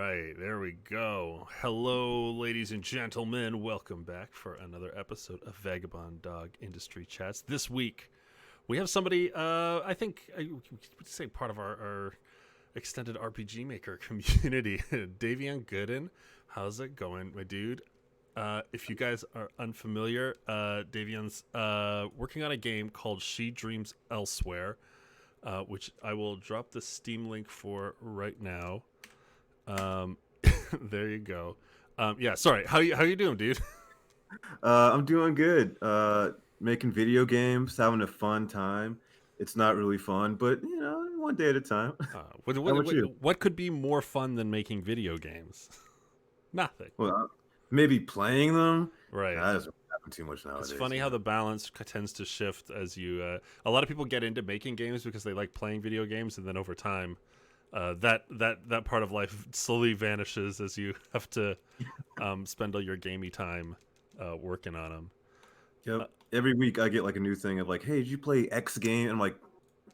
right, there we go. Hello, ladies and gentlemen. Welcome back for another episode of Vagabond Dog Industry Chats. This week, we have somebody, I think, I would say part of our extended RPG Maker community, Davionne Gooden. How's it going, my dude? If you guys are unfamiliar, Davionne's working on a game called She Dreams Elsewhere, which I will drop the Steam link for right now. There you go. Yeah, sorry. How you doing, dude? I'm doing good. Making video games, having a fun time. It's not really fun, but one day at a time. How about you? What could be more fun than making video games? Nothing. Well, maybe playing them. Right. That doesn't happen too much It's nowadays. funny how the balance tends to shift as you. A lot of people get into making games because they like playing video games, and then over time, that part of life slowly vanishes as you have to spend all your gamey time working on them. Yep. Every week I get like a new thing of like, hey, did you play X game? And I'm like,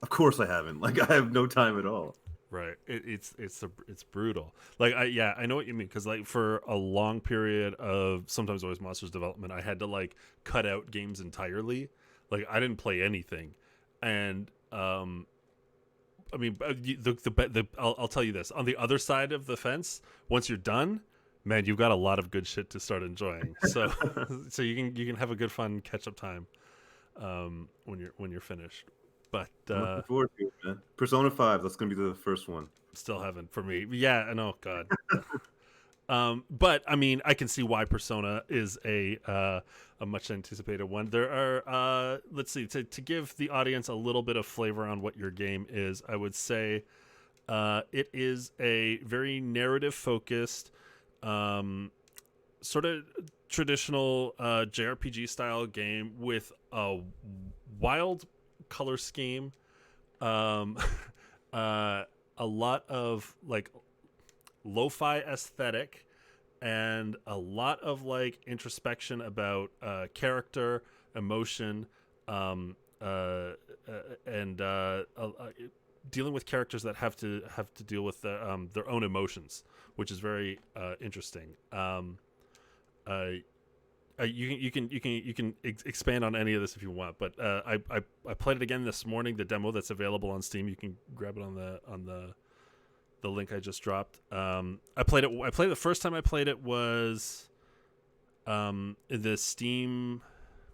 of course I haven't. Like I have no time at all. Right. It's brutal. Like I know what you mean, because like for a long period of sometimes always monsters development, I had to like cut out games entirely. Like I didn't play anything, and I mean I'll tell you this, on the other side of the fence, once you're done, man, you've got a lot of good shit to start enjoying. So so you can have a good fun catch up time when you're finished. But I'm looking forward to it, man. Persona 5, that's gonna be the first one. still haven't for me. Yeah, I know, God. But I mean, I can see why Persona is a much anticipated one. There are let's see, to give the audience a little bit of flavor on what your game is, I would say it is a very narrative focused, sort of traditional JRPG style game with a wild color scheme, um, a lot of like lo-fi aesthetic, and a lot of like introspection about character, emotion, and dealing with characters that have to deal with their own emotions, which is very interesting. You can expand on any of this if you want, but I played it again this morning. The demo that's available on Steam, you can grab it on the link I just dropped. I played the first time I played it was in the Steam,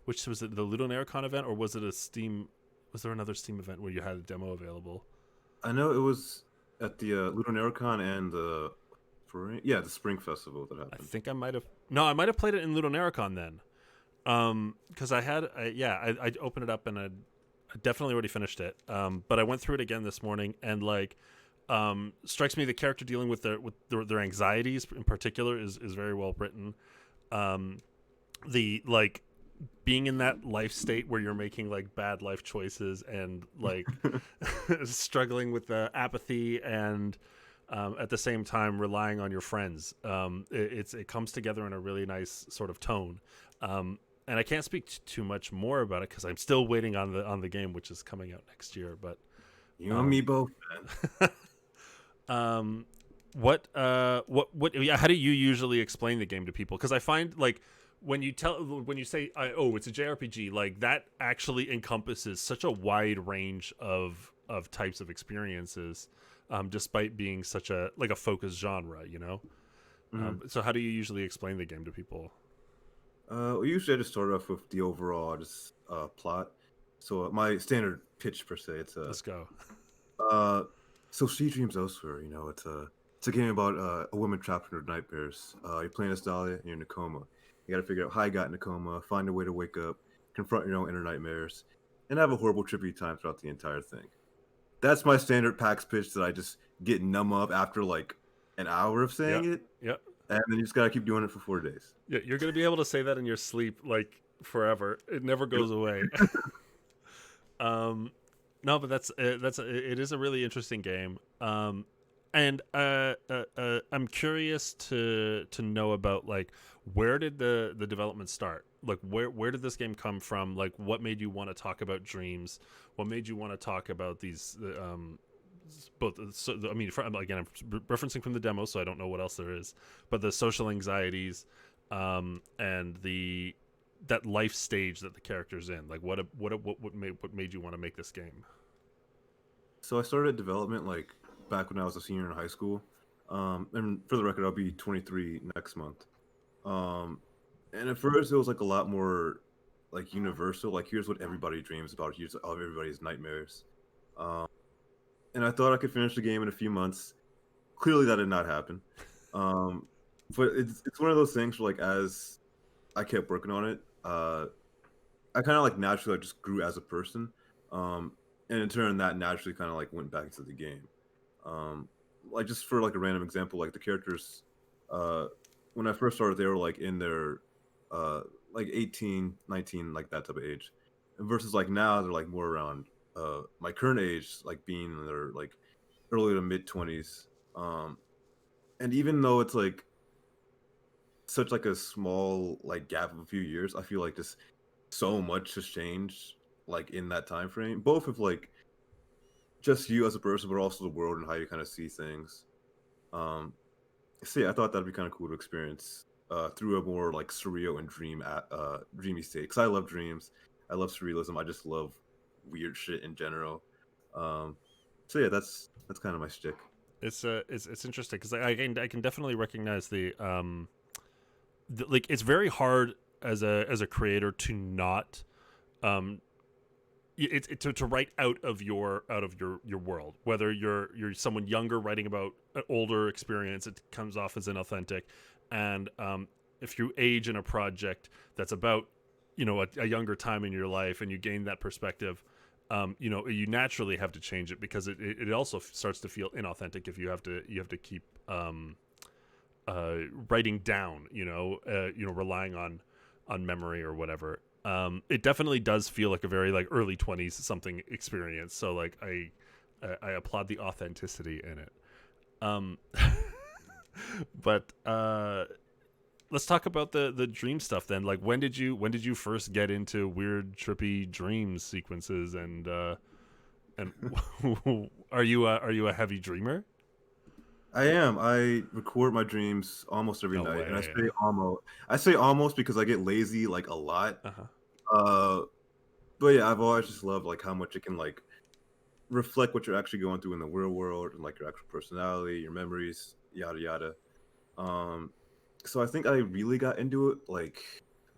which was it, the Ludonarracon event, or was it a Steam? Was there another Steam event where you had a demo available? I know it was at the Ludonarracon and the Spring Festival that I happened. think I might have played it in Ludonarracon then, because I opened it up and I definitely already finished it. But I went through it again this morning, and like, strikes me the character dealing with their anxieties in particular is very well written. The like being in that life state where you're making like bad life choices and like struggling with the apathy and at the same time relying on your friends. It comes together in a really nice sort of tone. And I can't speak too much more about it because I'm still waiting on the game, which is coming out next year. But You and me both, man. what yeah, how do you usually explain the game to people? Because I find like when you say it's a JRPG, like that actually encompasses such a wide range of types of experiences, despite being such a like a focused genre, you know. So how do you usually explain the game to people? Usually I just start off with the overall plot. So my standard pitch per se, Let's go. So She Dreams Elsewhere. It's a game about a woman trapped in her nightmares. You're playing as Dahlia and you're in a coma. You got to figure out how you got in a coma, find a way to wake up, confront your own inner nightmares, and have a horrible trippy time throughout the entire thing. That's my standard PAX pitch that I just get numb of after like an hour of saying it. Yep. And then you just gotta keep doing it for 4 days. Yeah, you're gonna be able to say that in your sleep like forever. It never goes away. No, but it is a really interesting game. And I'm curious to know about like where did the development start? Like where did this game come from? Like what made you want to talk about dreams? What made you want to talk about these both. So, I mean, again, I'm referencing from the demo, so I don't know what else there is, but the social anxieties, and that life stage that the character's in. Like, what made you want to make this game? So I started development like back when I was a senior in high school. And for the record, I'll be 23 next month. And at first, it was like a lot more like universal. Like, here's what everybody dreams about. Here's all everybody's nightmares. Um, and I thought I could finish the game in a few months. Clearly, that did not happen. Um, but it's one of those things where, like, as I kept working on it, I kind of like naturally like, just grew as a person. Um, and in turn, that naturally kind of like went back into the game. Um, like just for like a random example, like the characters, uh, when I first started, they were like in their like 18, 19, like that type of age, and versus like now they're like more around my current age, like being in their like early to mid 20s. Um, and even though it's like such like a small like gap of a few years, I feel like just so much has changed like in that time frame, both of like just you as a person, but also the world and how you kind of see things. Um, so yeah, I thought that'd be kind of cool to experience through a more like surreal and dreamy state. Because I love dreams, I love surrealism, I just love weird shit in general. Um, so yeah, that's kind of my shtick. It's interesting because I can definitely recognize like it's very hard as a creator to not um to write out of your world, whether you're someone younger writing about an older experience, it comes off as inauthentic, and if you age in a project that's about a younger time in your life and you gain that perspective, you naturally have to change it because it also starts to feel inauthentic if you have to keep writing down, relying on memory or whatever. It definitely does feel like a very like early 20s something experience. So like I applaud the authenticity in it. Um, but let's talk about the dream stuff then. Like when did you first get into weird trippy dream sequences and are you a heavy dreamer? I am. I record my dreams almost every No night, and I way. say almost. I say almost because I get lazy like a lot. Uh-huh. Uh, but yeah, I've always just loved like how much it can like reflect what you're actually going through in the real world and like your actual personality, your memories, yada yada. Um, so I think I really got into it like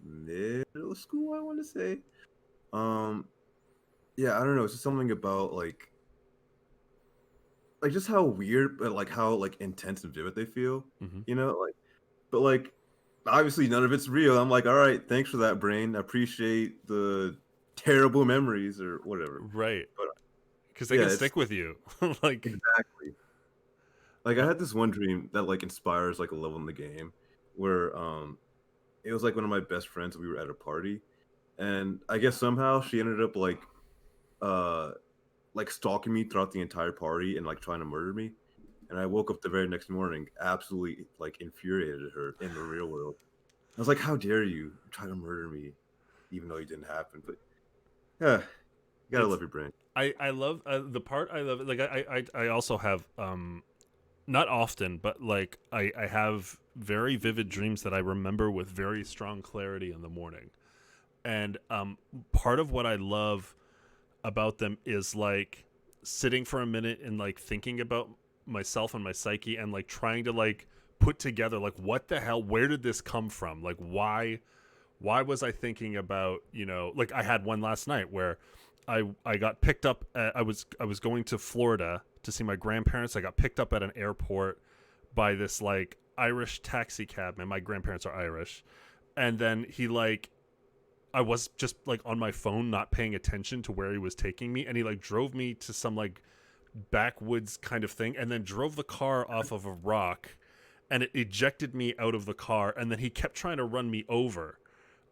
middle school, I want to say. Um, yeah, I don't know. It's just something about like just how weird, but like how like intense and vivid they feel. Mm-hmm. Like, but like obviously none of it's real. I'm like, all right, thanks for that, brain. I appreciate the terrible memories or whatever. Right. But Because they yeah, can it's stick with you. Like, exactly. Like I had this one dream that like inspires like a level in the game where it was like one of my best friends. We were at a party, and I guess somehow she ended up uh like stalking me throughout the entire party and like trying to murder me. And I woke up the very next morning absolutely like infuriated at her in the real world. I was like, "How dare you try to murder me, even though it didn't happen?" But yeah, you gotta it's love your brain. I love the part I love. Like I also have not often, but like I have very vivid dreams that I remember with very strong clarity in the morning. And part of what I love about them is like sitting for a minute and like thinking about myself and my psyche and like trying to like put together like what the hell, where did this come from, like why was I thinking about, like I had one last night where I got picked up I was going to Florida to see my grandparents. I got picked up at an airport by this like Irish taxi cabman. My grandparents are Irish. And then he like I was just like on my phone not paying attention to where he was taking me, and he like drove me to some like backwoods kind of thing and then drove the car off of a rock, and it ejected me out of the car, and then he kept trying to run me over.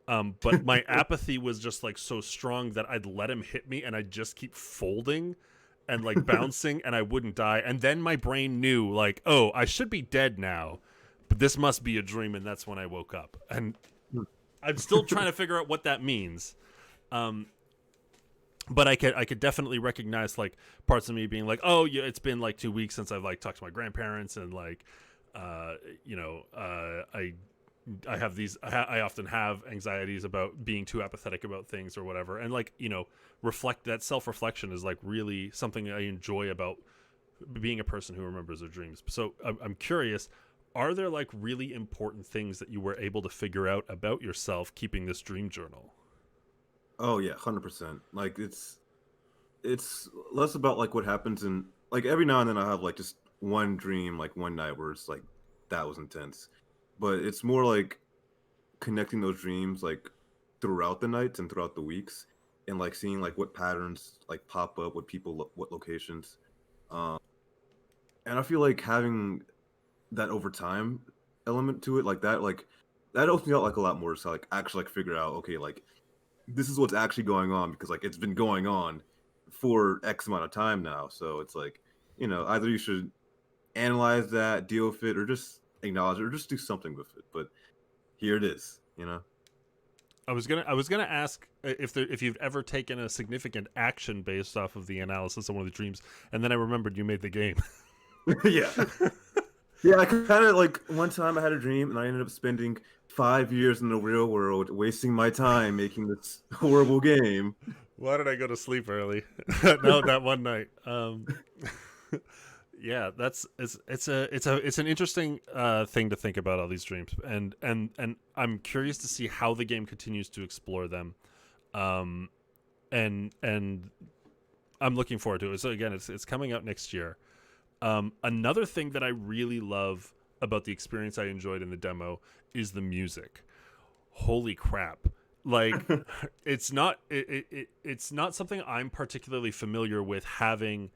But my apathy was just like so strong that I'd let him hit me and I'd just keep folding and like bouncing and I wouldn't die. And then my brain knew like, oh, I should be dead now, but this must be a dream. And that's when I woke up. And I'm still trying to figure out what that means. Um, but I could definitely recognize like parts of me being like, oh yeah, it's been like 2 weeks since I've like talked to my grandparents, and like, I have these. I often have anxieties about being too apathetic about things or whatever, and like reflect that self reflection is like really something I enjoy about being a person who remembers their dreams. So I'm curious. Are there like really important things that you were able to figure out about yourself keeping this dream journal? Oh yeah, 100%. Like it's less about like what happens in like every now and then I have like just one dream like one night where it's like that was intense. But it's more like connecting those dreams like throughout the nights and throughout the weeks and like seeing like what patterns like pop up, what people what locations. Um and I feel like having that over time element to it like that opens me out like a lot more to like actually like figure out okay like this is what's actually going on because like it's been going on for X amount of time now. So it's like, either you should analyze that, deal with it, or just acknowledge it, or just do something with it. But here it is. I was gonna ask if you've ever taken a significant action based off of the analysis of one of the dreams, and then I remembered you made the game. Yeah. Yeah, I kind of like one time I had a dream and I ended up spending 5 years in the real world, wasting my time making this horrible game. Why did I go to sleep early? No, that one night. Yeah, it's an interesting thing to think about all these dreams, and I'm curious to see how the game continues to explore them, um, and I'm looking forward to it. So again, it's coming out next year. Another thing that I really love about the experience I enjoyed in the demo is the music. Holy crap! Like it's not something I'm particularly familiar with having.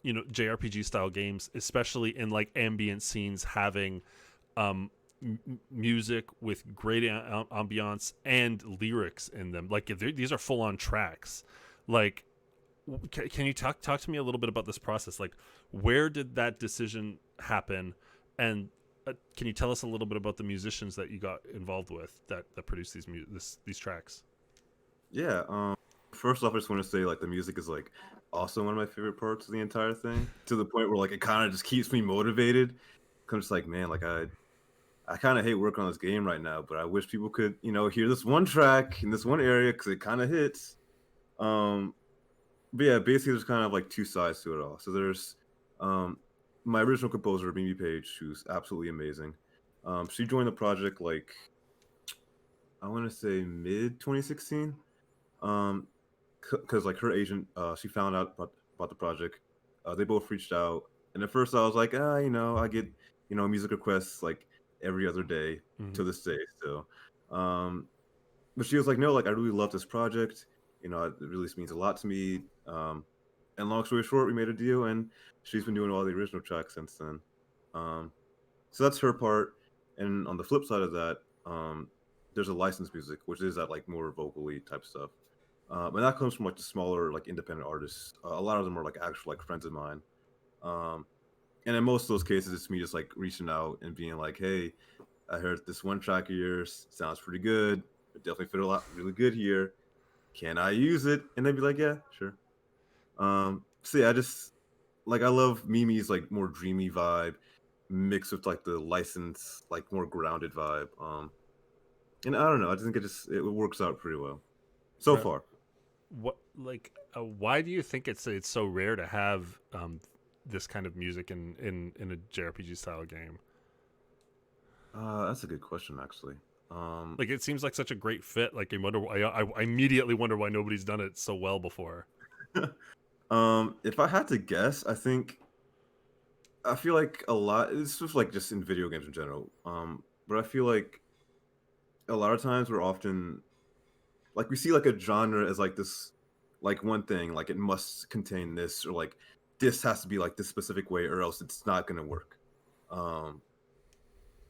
JRPG style games, especially in like ambient scenes, having music with great ambiance and lyrics in them. Like these are full on tracks. Like, can you talk to me a little bit about this process? Like, where did that decision happen? And can you tell us a little bit about the musicians that you got involved with that produced these tracks? Yeah. First off, I just want to say like the music is like also one of my favorite parts of the entire thing. To the point where like it kind of just keeps me motivated. 'Cause I'm just like, man, like I kind of hate working on this game right now, but I wish people could hear this one track in this one area because it kind of hits. Um, but yeah, basically there's kind of like two sides to it all. So there's um my original composer, Mimi Page, who's absolutely amazing. She joined the project like I want to say mid 2016. Um, because like her agent, she found out about the project. They both reached out, and at first I was like, I get music requests like every other day Mm-hmm. to this day still. Um, but she was like, no, like I really love this project. It really means a lot to me. And long story short, we made a deal, and she's been doing all the original tracks since then. Um, so that's her part. And on the flip side of that, there's a licensed music, which is that like more vocally type stuff. And that comes from like the smaller like independent artists. A lot of them are like actual like friends of mine. Um, and in most of those cases, it's me just like reaching out and being like, "Hey, I heard this one track of yours sounds pretty good. It definitely fit a lot really good here. Can I use it?" And they'd be like, "Yeah, sure." So yeah, I just like I love Mimi's like more dreamy vibe mixed with like the license like more grounded vibe. And I don't know, I just think it works out pretty well so Right. far. What like why do you think it's so rare to have this kind of music in a JRPG style game? That's a good question, actually. Um, Like it seems like such a great fit. Like I immediately wonder why nobody's done it so well before. if I had to guess, I feel like a lot. It's just like just in video games in general. But I feel like a lot of times we're often like we see like a genre as like this, like one thing, like it must contain this, or like this has to be like this specific way, or else it's not gonna work. Um,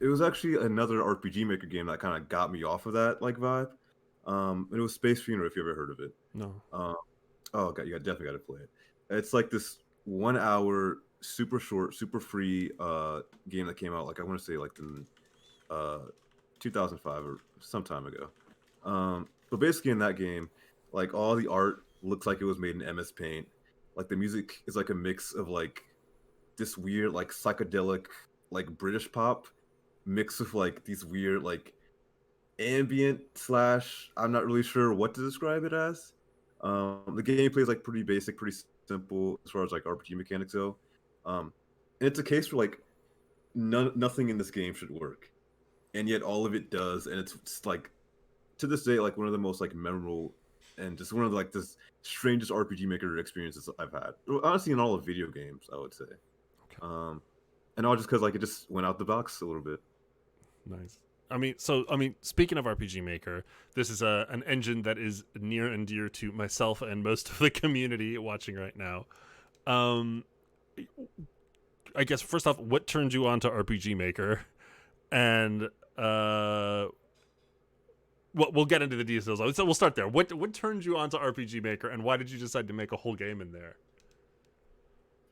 it was actually another RPG Maker game that kind of got me off of that like vibe. And it was Space Funeral, if you ever heard of it. No. Um, oh god, you definitely got to play it. It's like this 1 hour, super short, super free game that came out like I want to say like in uh 2005 or some time ago. But basically in that game, like all the art looks like it was made in MS Paint. Like the music is like a mix of like this weird like psychedelic like British pop mixed with like these weird like ambient slash I'm not really sure what to describe it as. The gameplay is like pretty basic, pretty simple as far as like RPG mechanics go. And it's a case where like nothing in this game should work, and yet all of it does, and it's just, like to this day like one of the most like memorable and just one of like the strangest RPG Maker experiences I've had. Well, honestly, in all of video games, I would say. Okay. And all just because like it just went out the box a little bit. Nice. Speaking of RPG Maker, this is an engine that is near and dear to myself and most of the community watching right now. I guess first off, what turned you on to RPG Maker, and we'll get into the details. So we'll start there. What turned you on to RPG Maker, and why did you decide to make a whole game in there?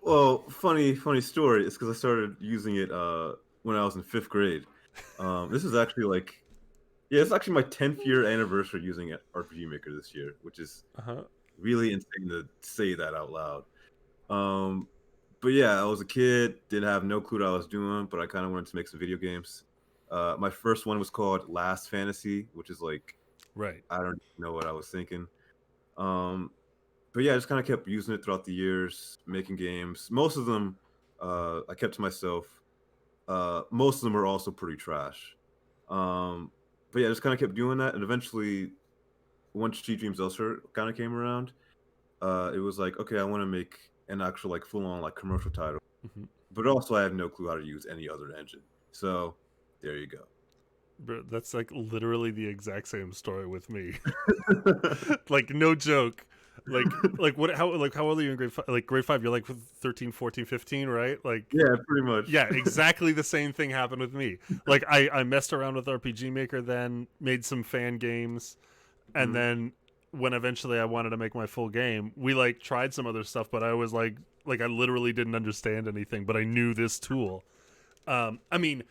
Well, funny story. It's because I started using it when I was in 5th grade. This is actually like, yeah, it's actually my 10th year anniversary using RPG Maker this year, which is really insane to say that out loud. But yeah, I was a kid, didn't have no clue what I was doing, but I kind of wanted to make some video games. My first one was called Last Fantasy, which is like, Right. I don't know what I was thinking. But yeah, I just kind of kept using it throughout the years, making games. Most of them I kept to myself. Most of them are also pretty trash. But yeah, I just kind of kept doing that, and eventually, once Cheat Dreams Elsewhere kind of came around, it was like, okay, I want to make an actual like full-on like commercial title. Mm-hmm. But also, I had no clue how to use any other engine. So there you go. Bro, that's like literally the exact same story with me. Like no joke. Like what? How old are you in grade 5? Like grade 5, you're like 13, 14, 15, right? Like Yeah, pretty much. yeah, exactly the same thing happened with me. Like I messed around with RPG Maker, then made some fan games, and then when eventually I wanted to make my full game, we like tried some other stuff, but I was like I literally didn't understand anything, but I knew this tool. I mean,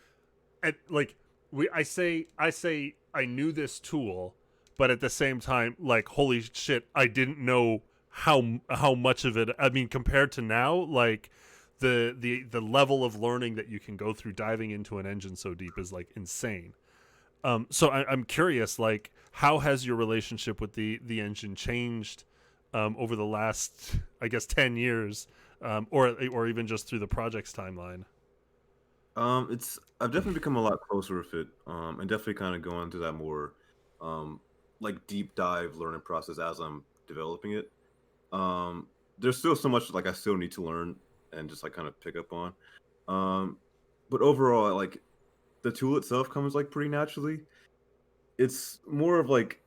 I say I knew this tool, but at the same time, like holy shit, I didn't know how much of it. I mean, compared to now, like the level of learning that you can go through diving into an engine so deep is like insane. So I'm curious, like, how has your relationship with the engine changed over the last, I guess, 10 years, or even just through the project's timeline? I've definitely become a lot closer with it, and definitely kind of going through that more, like deep dive learning process as I'm developing it. There's still so much like I still need to learn and just like kind of pick up on. But overall, like the tool itself comes like pretty naturally. It's more of like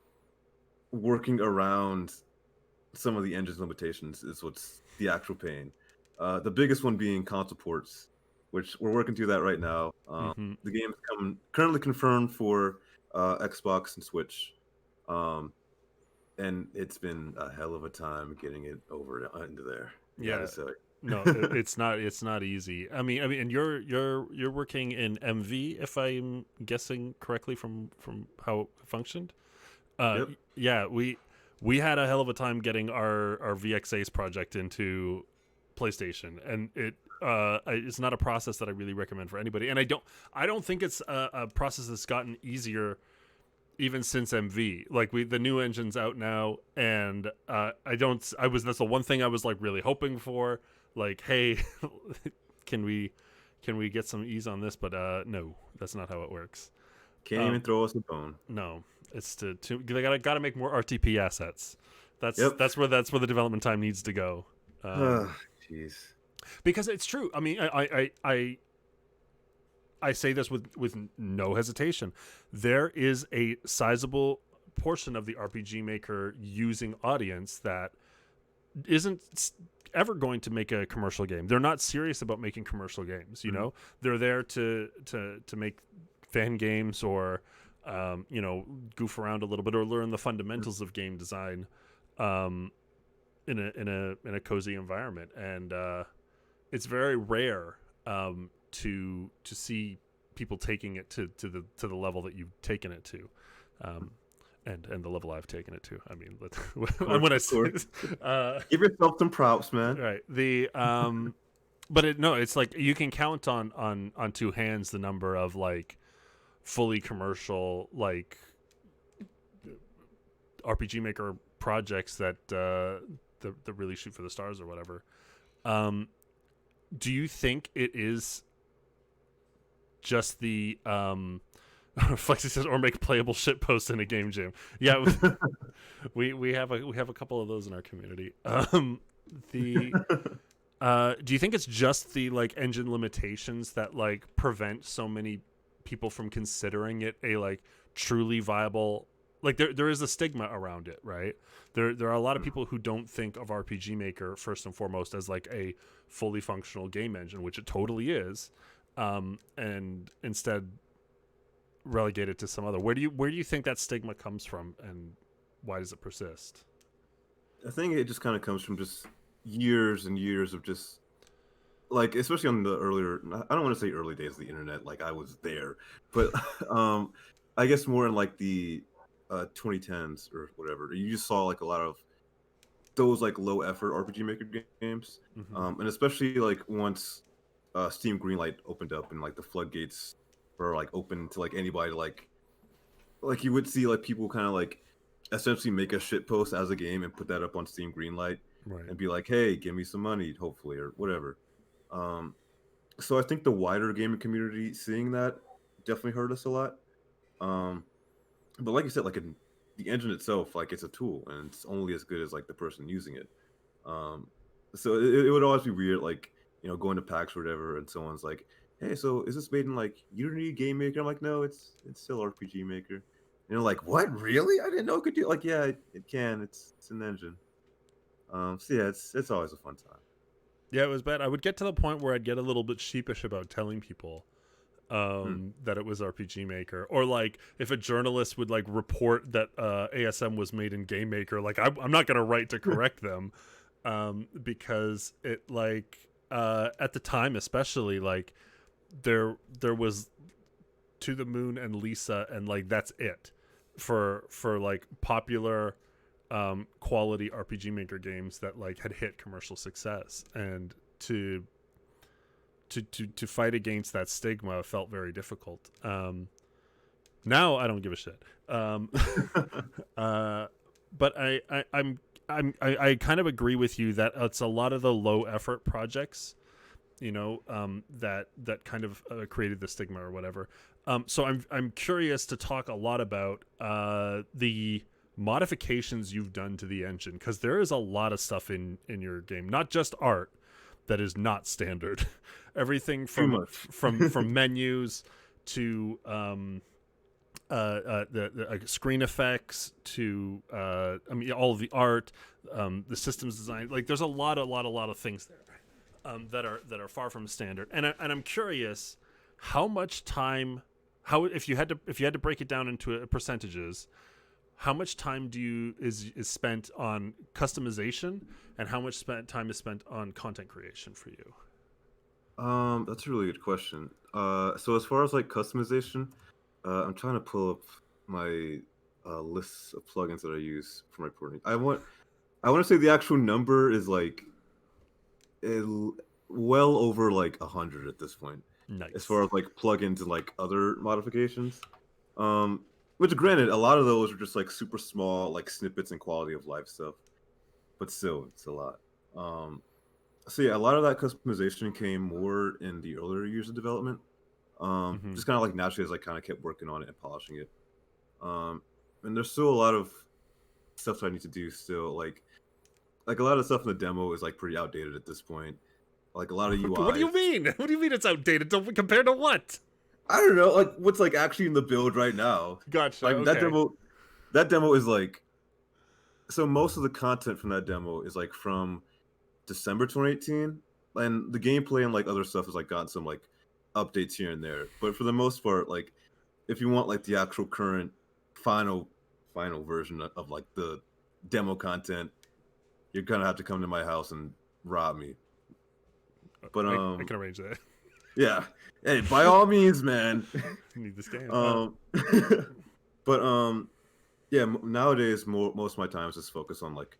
working around some of the engine's limitations is what's the actual pain. The biggest one being console ports, which we're working through that right now. Mm-hmm. The game's currently confirmed for Xbox and Switch, and it's been a hell of a time getting it over into there. Yeah, Gotta say. no, it's not easy. I mean, and you're working in MV, if I'm guessing correctly from how it functioned. Yep. Yeah, we had a hell of a time getting our VXAce project into PlayStation, and it's not a process that I really recommend for anybody. And I don't think it's a process that's gotten easier even since MV. Like the new engine's out now, and that's the one thing I was like really hoping for. Like, hey, can we get some ease on this? But no, that's not how it works. Can't even throw us a bone. No, it's they gotta make more RTP assets. That's where the development time needs to go. Jeez. Because it's true. I mean, I say this with no hesitation. There is a sizable portion of the RPG Maker using audience that isn't ever going to make a commercial game. They're not serious about making commercial games. You know, they're there to make fan games or goof around a little bit or learn the fundamentals of game design in a cozy environment. And it's very rare to see people taking it to the level that you've taken it to. and the level I've taken it to. I mean, let's, course, when I of course. uh, Give yourself some props, man. right the but it's like you can count on two hands the number of like fully commercial like RPG Maker projects that that really shoot for the stars or whatever. Do you think it is just the Flexi says, or make playable shit posts in a game jam? Yeah, we have a couple of those in our community. The do you think it's just the like engine limitations that like prevent so many people from considering it a like truly viable, like there is a stigma around it, right? There are a lot of people who don't think of RPG Maker first and foremost as like a fully functional game engine, which it totally is, and instead relegate it to some other. Where do you think that stigma comes from, and why does it persist? I think it just kind of comes from just years and years of just like, especially on the earlier, I don't want to say early days of the internet, like I was there, but I guess more in like the 2010s or whatever. You just saw like a lot of those like low effort RPG Maker games, Mm-hmm. and especially like once Steam Greenlight opened up and like the floodgates were like open to like anybody, like you would see like people kind of like essentially make a shit post as a game and put that up on Steam Greenlight Right. and be like, hey, give me some money, hopefully, or whatever. Um, so I think the wider gaming community seeing that definitely hurt us a lot. Um, but like you said, like the engine itself, like it's a tool and it's only as good as like the person using it. Um, so it would always be weird, like, you know, going to PAX or whatever, and someone's like, "Hey, so is this made in like Unity Game Maker?" I'm like, "No, it's still RPG Maker." And they're like, "What? Really? I didn't know it could do." Like, yeah, it can. It's an engine. So yeah, it's always a fun time. Yeah, it was bad. I would get to the point where I'd get a little bit sheepish about telling people Hmm. that it was RPG Maker, or like if a journalist would like report that ASM was made in Game Maker, like I'm not gonna write to correct them, because it like at the time especially like there was To the Moon and Lisa, and like that's it for like popular quality RPG Maker games that like had hit commercial success, and to fight against that stigma felt very difficult. Now I don't give a shit. But I kind of agree with you that it's a lot of the low effort projects, that kind of created the stigma or whatever. So I'm curious to talk a lot about the modifications you've done to the engine, because there is a lot of stuff in your game, not just art, that is not standard. Everything Too from much. from menus to the screen effects to I mean all of the art, the systems design. Like there's a lot of things there that are far from standard. And I'm curious how much time, how if you had to break it down into percentages, how much time is spent on customization, and how much time is spent on content creation for you? That's a really good question. So as far as like customization, I'm trying to pull up my lists of plugins that I use for my porting. I want to say the actual number is like well over like 100 at this point, as Nice. far as like plugins and like other modifications. Um, which granted, a lot of those are just like super small, like snippets and quality of life stuff, but still, it's a lot. Um, so yeah, a lot of that customization came more in the earlier years of development. Mm-hmm. Just kind of like naturally as I kind of kept working on it and polishing it. And there's still a lot of stuff that I need to do still. Like a lot of stuff in the demo is like pretty outdated at this point. Like a lot of What do you UIs. mean? What do you mean it's outdated? Compared to what? I don't know, like what's like actually in the build right now. Gotcha. Like Okay. that demo is like, so most of the content from that demo is like from December 2018, and the gameplay and like other stuff has like gotten some like updates here and there. But for the most part, like if you want like the actual current final final version of like the demo content, you're gonna have to come to my house and rob me. But I can arrange that. yeah. Hey, by all means, man. I need this game. um, but Yeah, nowadays most of my time is just focused on like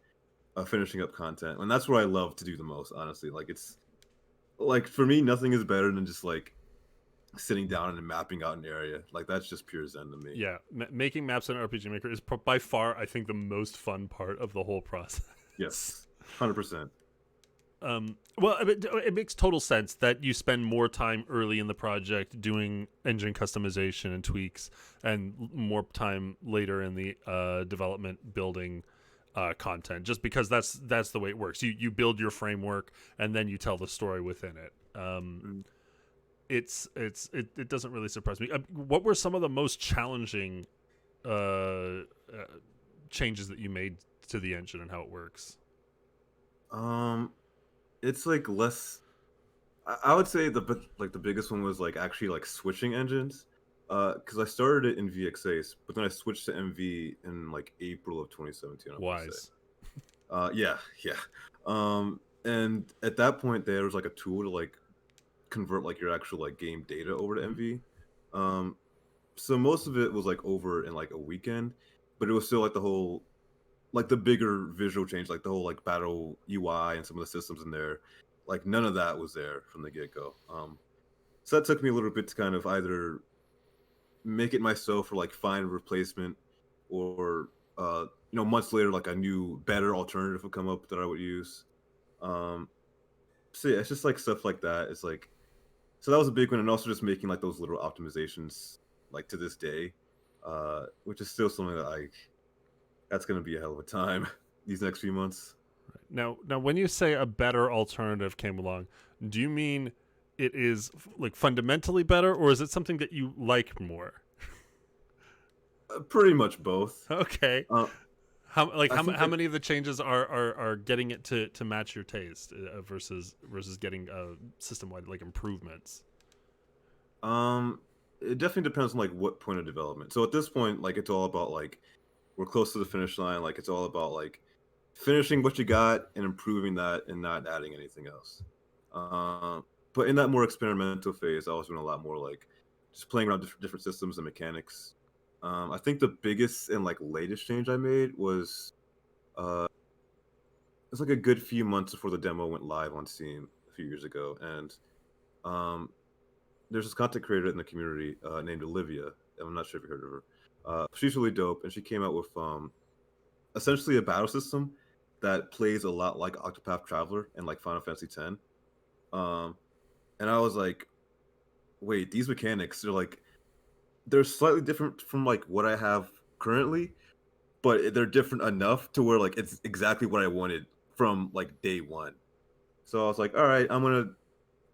finishing up content, and that's what I love to do the most. Honestly, like it's like for me, nothing is better than just like sitting down and mapping out an area. Like that's just pure zen to me. Yeah, making maps in RPG Maker is by far, I think, the most fun part of the whole process. Yes, 100%. Well, it makes total sense that you spend more time early in the project doing engine customization and tweaks, and more time later in the development building content. Just because that's the way it works. You build your framework and then you tell the story within it. Mm. It doesn't really surprise me. What were some of the most challenging changes that you made to the engine and how it works? It's like less. I would say the biggest one was like actually like switching engines. Because I started it in VX8, but then I switched to MV in like April of 2017. I want to say. Wise. Yeah. And at that point there was like a tool to like convert like your actual like game data over to MV. Um, so most of it was like over in like a weekend, but it was still like the whole like the bigger visual change, like the whole like battle UI and some of the systems in there. Like none of that was there from the get go. So that took me a little bit to kind of either make it myself or like find a replacement, or months later like a new better alternative would come up that I would use. Um, so yeah, it's just like stuff like that. It's like so that was a big one, and also just making like those little optimizations like to this day, which is still something that that's gonna be a hell of a time these next few months. Now, when you say a better alternative came along, do you mean it is like fundamentally better, or is it something that you like more? Pretty much both. Okay. Uh, I How think many of the changes are getting it to match your taste versus getting system wide like improvements? um, it definitely depends on like what point of development. So at this point, like it's all about like we're close to the finish line. Like it's all about like finishing what you got and improving that and not adding anything else. Um, but in that more experimental phase, I was doing a lot more like just playing around different systems and mechanics. I think the biggest and like latest change I made was uh, it was like a good few months before the demo went live on Steam a few years ago, and um, there's this content creator in the community named Olivia. I'm not sure if you heard of her. She's really dope, and she came out with essentially a battle system that plays a lot like Octopath Traveler and like Final Fantasy X. Um, and I was like, wait, these mechanics they're slightly different from like what I have currently, but they're different enough to where like it's exactly what I wanted from like day one. So I was like, all right, I'm gonna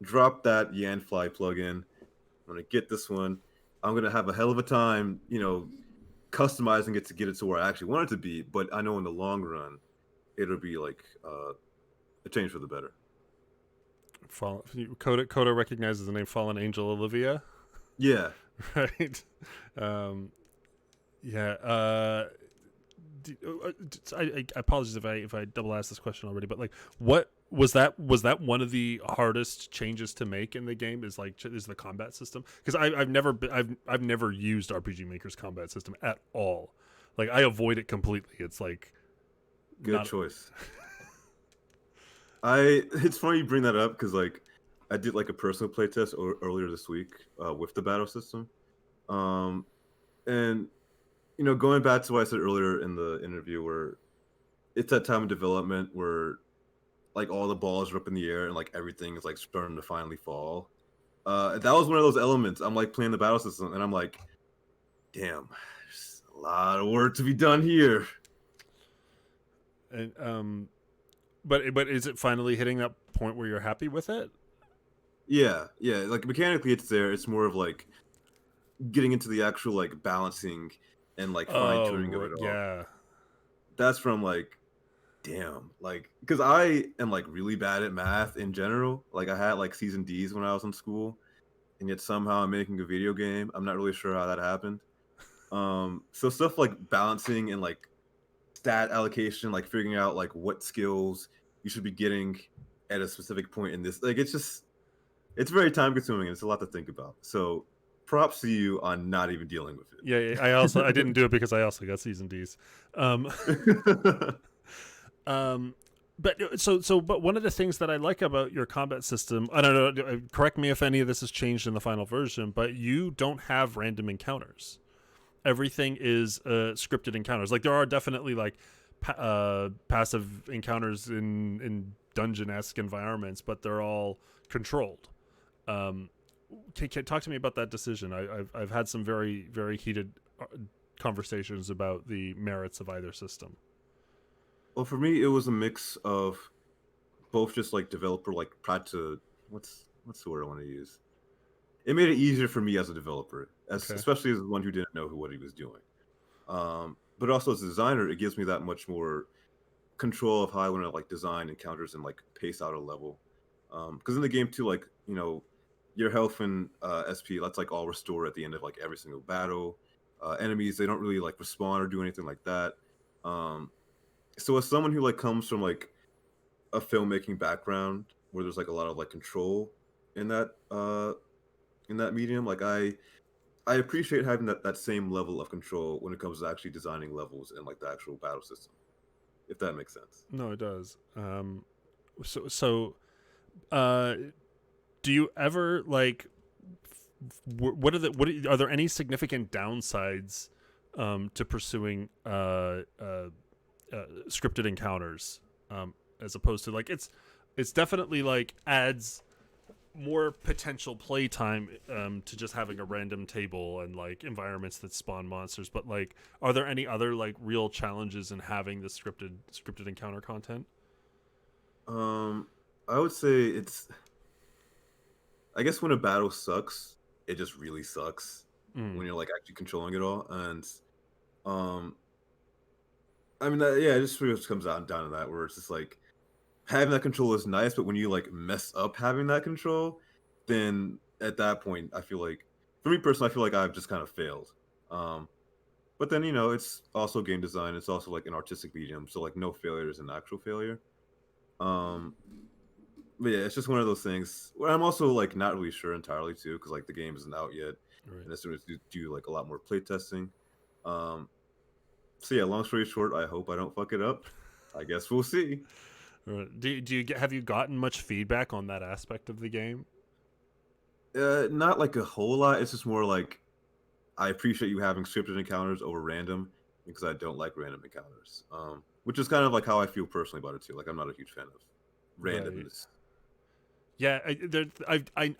drop that Yanfly plugin. I'm gonna get this one. I'm gonna have a hell of a time, customizing it to get it to where I actually want it to be. But I know in the long run, it'll be like a change for the better. Coda recognizes the name Fallen Angel Olivia. Yeah. Right. Um, yeah. I apologize if I double asked this question already, but like, what was that? Was that one of the hardest changes to make in the game? Is the combat system? Because I've never used RPG Maker's combat system at all. Like I avoid it completely. It's like Good choice. It's funny you bring that up because like I did like a personal playtest earlier this week with the battle system, um, and going back to what I said earlier in the interview, where it's that time of development where like all the balls are up in the air and like everything is like starting to finally fall. That was one of those elements. I'm like playing the battle system and I'm like, damn, there's a lot of work to be done here. And but is it finally hitting that point where you're happy with it? Yeah. Like mechanically, it's there. It's more of like getting into the actual like balancing and like fine tuning of it all. Yeah. That's from like, damn, like because I am like really bad at math in general. Like I had like C's and D's when I was in school, and yet somehow I'm making a video game. I'm not really sure how that happened. So stuff like balancing and like stat allocation, like figuring out like what skills you should be getting at a specific point in this, like it's very time consuming and it's a lot to think about. So props to you on not even dealing with Yeah, I didn't do it because I also got C's and D's. Um, it. um, but one of the things that I like about your combat system, I don't know, correct me if any of this has changed in the final version, but you don't have random encounters. Everything is scripted encounters. Like there are definitely like passive encounters in dungeon-esque environments, but they're all controlled. Um, can talk to me about that decision. I've had some very very heated conversations about the merits of either system. Well, for me, it was a mix of both just like developer like pride to what's the word I want to use. It made it easier for me as a developer, as Okay. especially as one who didn't know what he was doing. But also as a designer, it gives me that much more control of how I want to like design encounters and like pace out a level. Because in the game too, like your health and SP, that's like all restored at the end of like every single battle. Enemies, they don't really like respawn or do anything like that. Um, so as someone who like comes from like a filmmaking background where there's like a lot of like control in that medium, like I appreciate having that same level of control when it comes to actually designing levels and like the actual battle system, if that makes sense. No, it does. So uh, do you ever like? Are there any significant downsides to pursuing scripted encounters as opposed to like it's definitely like adds more potential playtime to just having a random table and like environments that spawn monsters, but like are there any other like real challenges in having the scripted encounter content? Um, I would say it's. I guess when a battle sucks, it just really sucks Mm, when you're like actually controlling it all. And um, I mean, yeah, it just really just comes down to that where it's just like having that control is nice, but when you like mess up having that control, then at that point, I feel like, for me personally, I feel like I've just kind of failed. Um, but then it's also game design. It's also like an artistic medium, so like no failure is an actual failure. Um, but yeah, it's just one of those things where I'm also like not really sure entirely too, because like the game isn't out yet, right. and as soon as you do like a lot more play testing. Um, so yeah, long story short, I hope I don't fuck it up. I guess we'll see. Right. Do you have you gotten much feedback on that aspect of the game? Not like a whole lot. It's just more like I appreciate you having scripted encounters over random because I don't like random encounters. Which is kind of like how I feel personally about it too. Like I'm not a huge fan of Right. randomness. Yeah,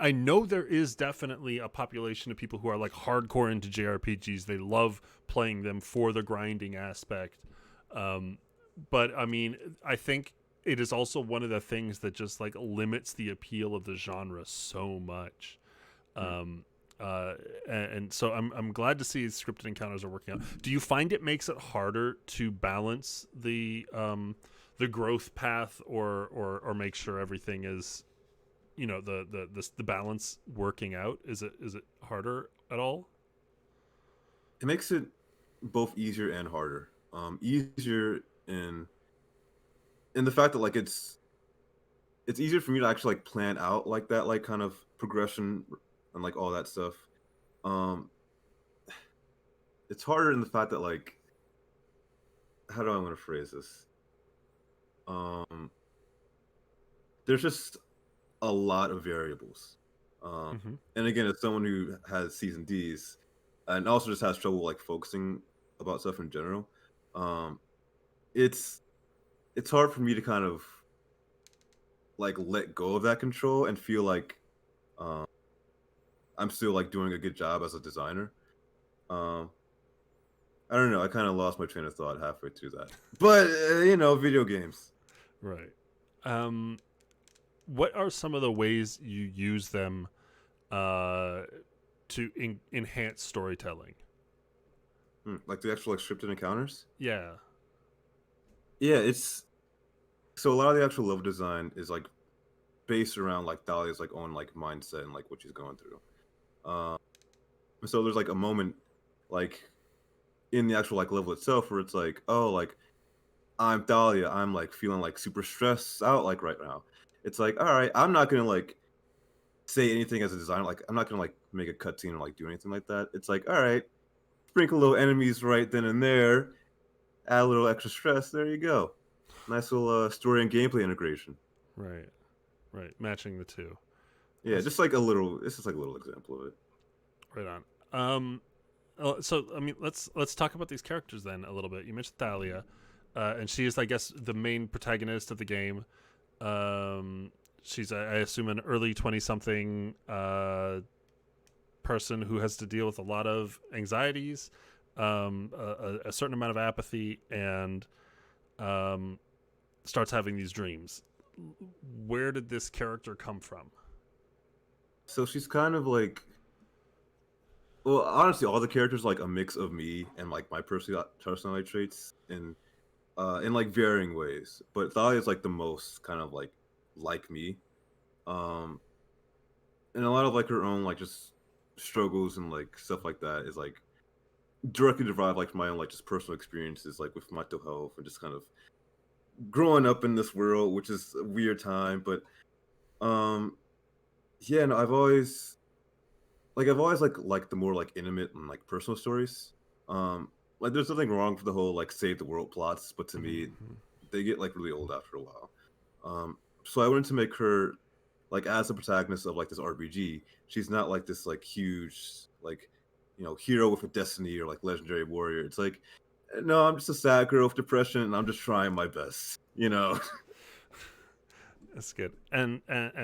I know there is definitely a population of people who are like hardcore into JRPGs. They love playing them for the grinding aspect. Um, but I mean, I think it is also one of the things that just like limits the appeal of the genre so much. Hmm. Um, uh, and so I'm glad to see scripted encounters are working out. Do you find it makes it harder to balance the growth path or make sure everything is the balance working out? Is it harder at all? It makes it both easier and harder. Easier in the fact that like it's easier for me to actually like plan out like that like kind of progression and like all that stuff. Um, it's harder in the fact that like how do I want to phrase this? Um, there's just a lot of variables. Um, Mm-hmm. and again, as someone who has C's and D's, and also just has trouble like focusing about stuff in general, um, it's it's hard for me to kind of like let go of that control and feel like um, I'm still like doing a good job as a designer. Um, I don't know. I kind of lost my train of thought halfway through that, but video games. Right. Um, what are some of the ways you use them uh, to enhance storytelling? Like the actual like scripted encounters. Yeah. Yeah, it's so a lot of the actual level design is like based around like Dahlia's like own like mindset and like what she's going through. Um, so there's like a moment like in the actual like level itself where it's like, oh, like I'm Dahlia, I'm like feeling like super stressed out like right now. It's like, all right, I'm not gonna like say anything as a designer. Like I'm not gonna like make a cutscene or like do anything like that. It's like, all right, sprinkle little enemies right then and there, add a little extra stress. There you go. Nice little story and gameplay integration. Right, right, matching the two. Yeah, That's just like a little. This is like a little example of it. right on. So I mean, let's talk about these characters then a little bit. You mentioned Thalia, and she is, I guess, the main protagonist of the game. She's, I assume, an early 20-something person who has to deal with a lot of anxieties, a certain amount of apathy, and starts having these dreams. Where did this character come from? So she's kind of like, well, honestly, all the characters are like a mix of me and like my personality traits in like varying ways. But Thalia is like the most kind of like me, um, and a lot of like her own like just struggles and like stuff like that is like directly derived like from my own like just personal experiences like with mental health and just kind of growing up in this world, which is a weird time. But um, yeah, no, I've always like the more like intimate and like personal stories. Like there's nothing wrong for the whole like save the world plots, but to me, Mm-hmm. they get like really old after a while. So I wanted to make her like as a protagonist of like this RPG. She's not like this like huge like hero with a destiny or like legendary warrior. It's like no, I'm just a sad girl with depression, and I'm just trying my best. That's good. And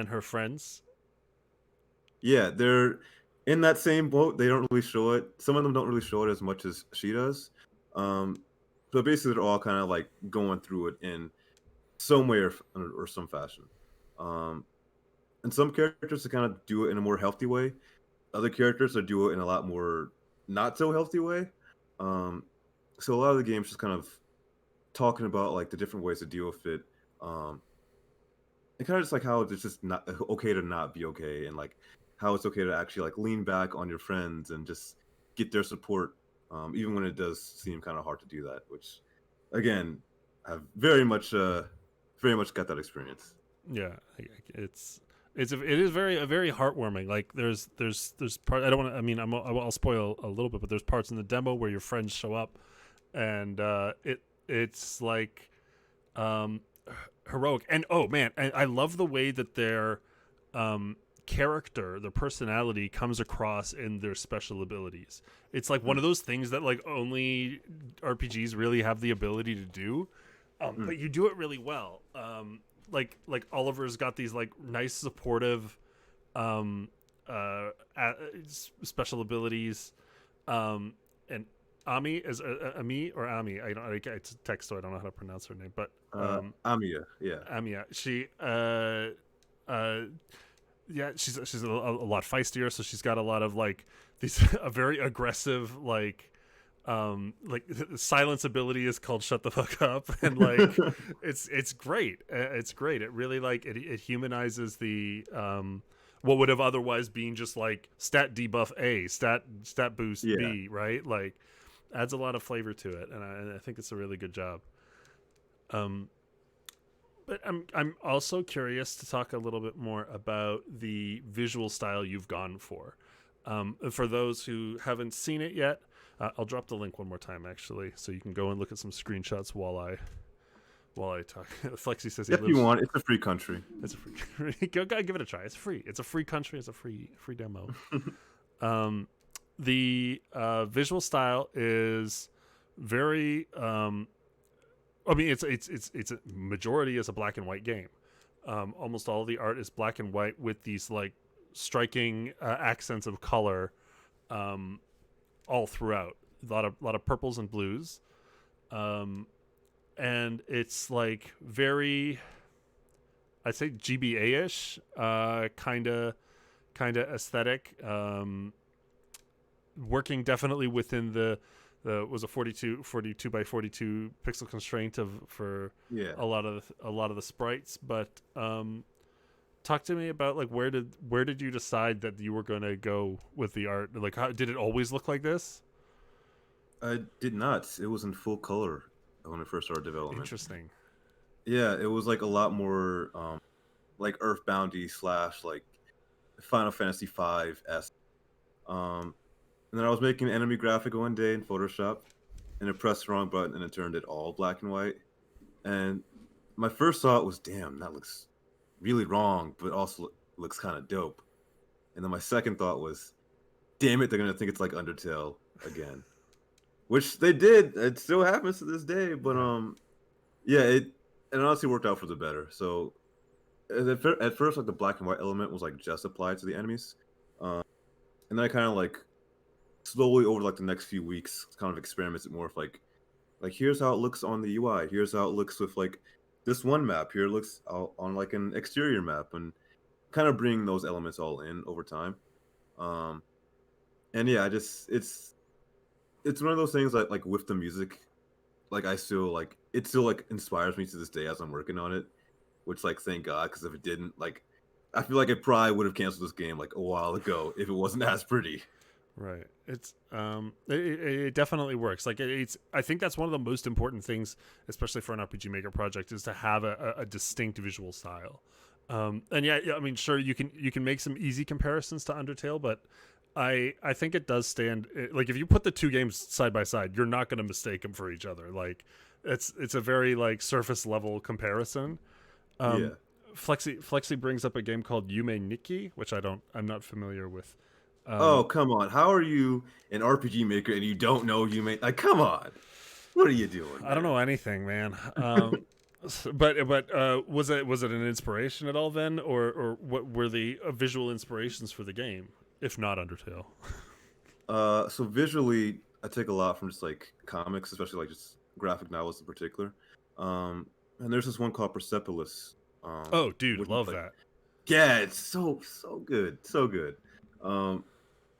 her friends. Yeah, they're in that same boat. They don't really show it. Some of them don't really show it as much as she does. Um, but basically, they're all kind of like going through it in some way or some fashion. Um, and some characters kind of do it in a more healthy way. Other characters are do it in a lot more not so healthy way. Um, so a lot of the games just kind of talking about like the different ways to deal with it. Um, and kind of just like how it's just not okay to not be okay, and like how it's okay to actually like lean back on your friends and just get their support, even when it does seem kind of hard to do that. Which, again, I've very much got that experience. Yeah, it is very heartwarming. Like there's part, I don't want to. I mean, I'll spoil a little bit, but there's parts in the demo where your friends show up, and it's like um, heroic. And oh man, I love the way that their character, their personality comes across in their special abilities. It's like one Mm, of those things that like only RPGs really have the ability to do, mm, but you do it really well. Like Oliver's got these like nice supportive um, special abilities, and Ami is Ami or Ami. I don't. It's a text, so I don't know how to pronounce her name. But Amiya, yeah, Amia, she uh, yeah, she's a lot feistier, so she's got a lot of like these a very aggressive like silence ability is called shut the fuck up, and like it's great. It's great. It really like it humanizes the what would have otherwise been just like stat debuff A, stat boost yeah. B, right? Like adds a lot of flavor to it, and I think it's a really good job. Um, but I'm also curious to talk a little bit more about the visual style you've gone for. For those who haven't seen it yet, I'll drop the link one more time actually, so you can go and look at some screenshots while I talk. Flexi says he If you lives. want, it's a free country. It's a free. Go give it a try. It's free. It's a free country. It's a free demo. The visual style is very. I mean, it's a majority is a black and white game. Almost all of the art is black and white with these like striking accents of color, all throughout. A lot of purples and blues, and it's like very, I'd say GBA ish, kind of aesthetic. Working definitely within the was a 42 by 42 pixel constraint for Yeah. a lot of the sprites. But talk to me about like where did you decide that you were going to go with the art? Like, how did it always look like this? I did not. It was in full color when it first started development. Interesting. Yeah, it was like a lot more like Earthboundy slash like Final Fantasy V-esque. And then I was making an enemy graphic one day in Photoshop, and I pressed the wrong button, and it turned it all black and white. And my first thought was, "Damn, that looks really wrong, but also looks kind of dope." And then my second thought was, "Damn it, they're gonna think it's like Undertale again," which they did. It still happens to this day, but yeah, it honestly worked out for the better. So at first, like the black and white element was like just applied to the enemies, and then I kind of like slowly over like the next few weeks kind of experimented more with like here's how it looks on the UI, here's how it looks with like this one map, here it looks on like an exterior map, and kind of bringing those elements all in over time. um and yeah, I just it's one of those things that like with the music, like I still like it still like inspires me to this day as I'm working on it, which like thank God, because if it didn't, like I feel like I probably would have canceled this game like a while ago if it wasn't as pretty. Right. It's it definitely works. Like it's I think that's one of the most important things, especially for an RPG Maker project, is to have a distinct visual style. And yeah, I mean, sure, you can make some easy comparisons to Undertale, but I think it does stand like if you put the two games side by side, you're not going to mistake them for each other. Like it's a very like surface level comparison. Yeah. Um, Flexi brings up a game called Yume Nikki, which I'm not familiar with. Oh, come on. How are you an RPG maker and you don't know you made like come on. What are you doing, I don't man? know anything, man. But was it an inspiration at all then, or what were the visual inspirations for the game, if not Undertale? So visually I take a lot from just like comics, especially like just graphic novels in particular. And there's this one called Persepolis. Oh, dude, Which is love like that. yeah, it's so good. So good. Um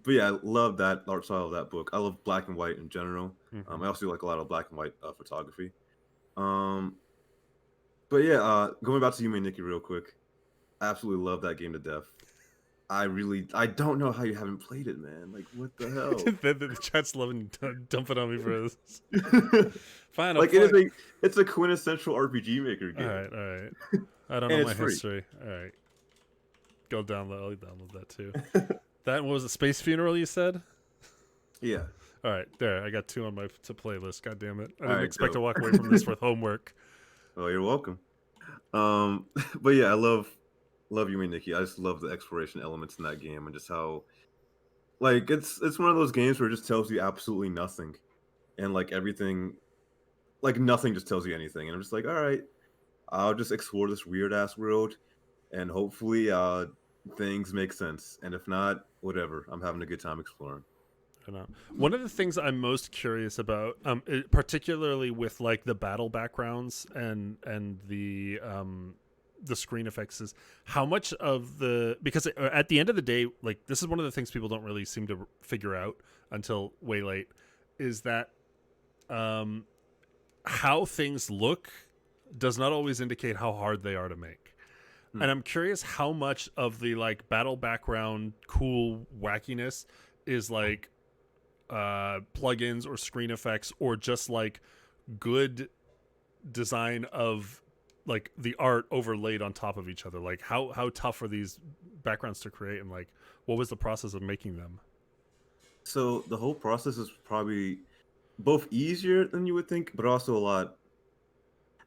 but yeah, I love that art style of that book. I love black and white in general. Hmm. I also do like a lot of black and white photography. Um, but yeah, going back to Yume Nikki real quick, I absolutely love that game to death. I don't know how you haven't played it, man. Like, what the hell? The chat's loving dumping on me for this. Fine, I'll Like, it is play. it's a quintessential RPG Maker All game, right, all right. I don't know and my it's free. history. All right, go download. I'll download that too. That what was it? Space Funeral, you said? Yeah. All right, there. I got two on my to playlist. God damn it! I All didn't right, expect to dope. walk away from this with homework. Oh, you're welcome. But yeah, I love Yume Nikki. I just love the exploration elements in that game and just how like it's one of those games where it just tells you absolutely nothing, and like everything, like nothing just tells you anything, and I'm just like, all right, I'll just explore this weird ass world, and hopefully, things make sense. And if not, whatever. I'm having a good time exploring. I know. One of the things I'm most curious about, particularly with like the battle backgrounds and the screen effects, is how much of the because at the end of the day, like this is one of the things people don't really seem to figure out until way late, is that um, how things look does not always indicate how hard they are to make. Hmm. And I'm curious how much of the like battle background cool wackiness is like plugins or screen effects or just like good design of like the art overlaid on top of each other. Like how tough are these backgrounds to create, and like what was the process of making them? So the whole process is probably both easier than you would think, but also a lot.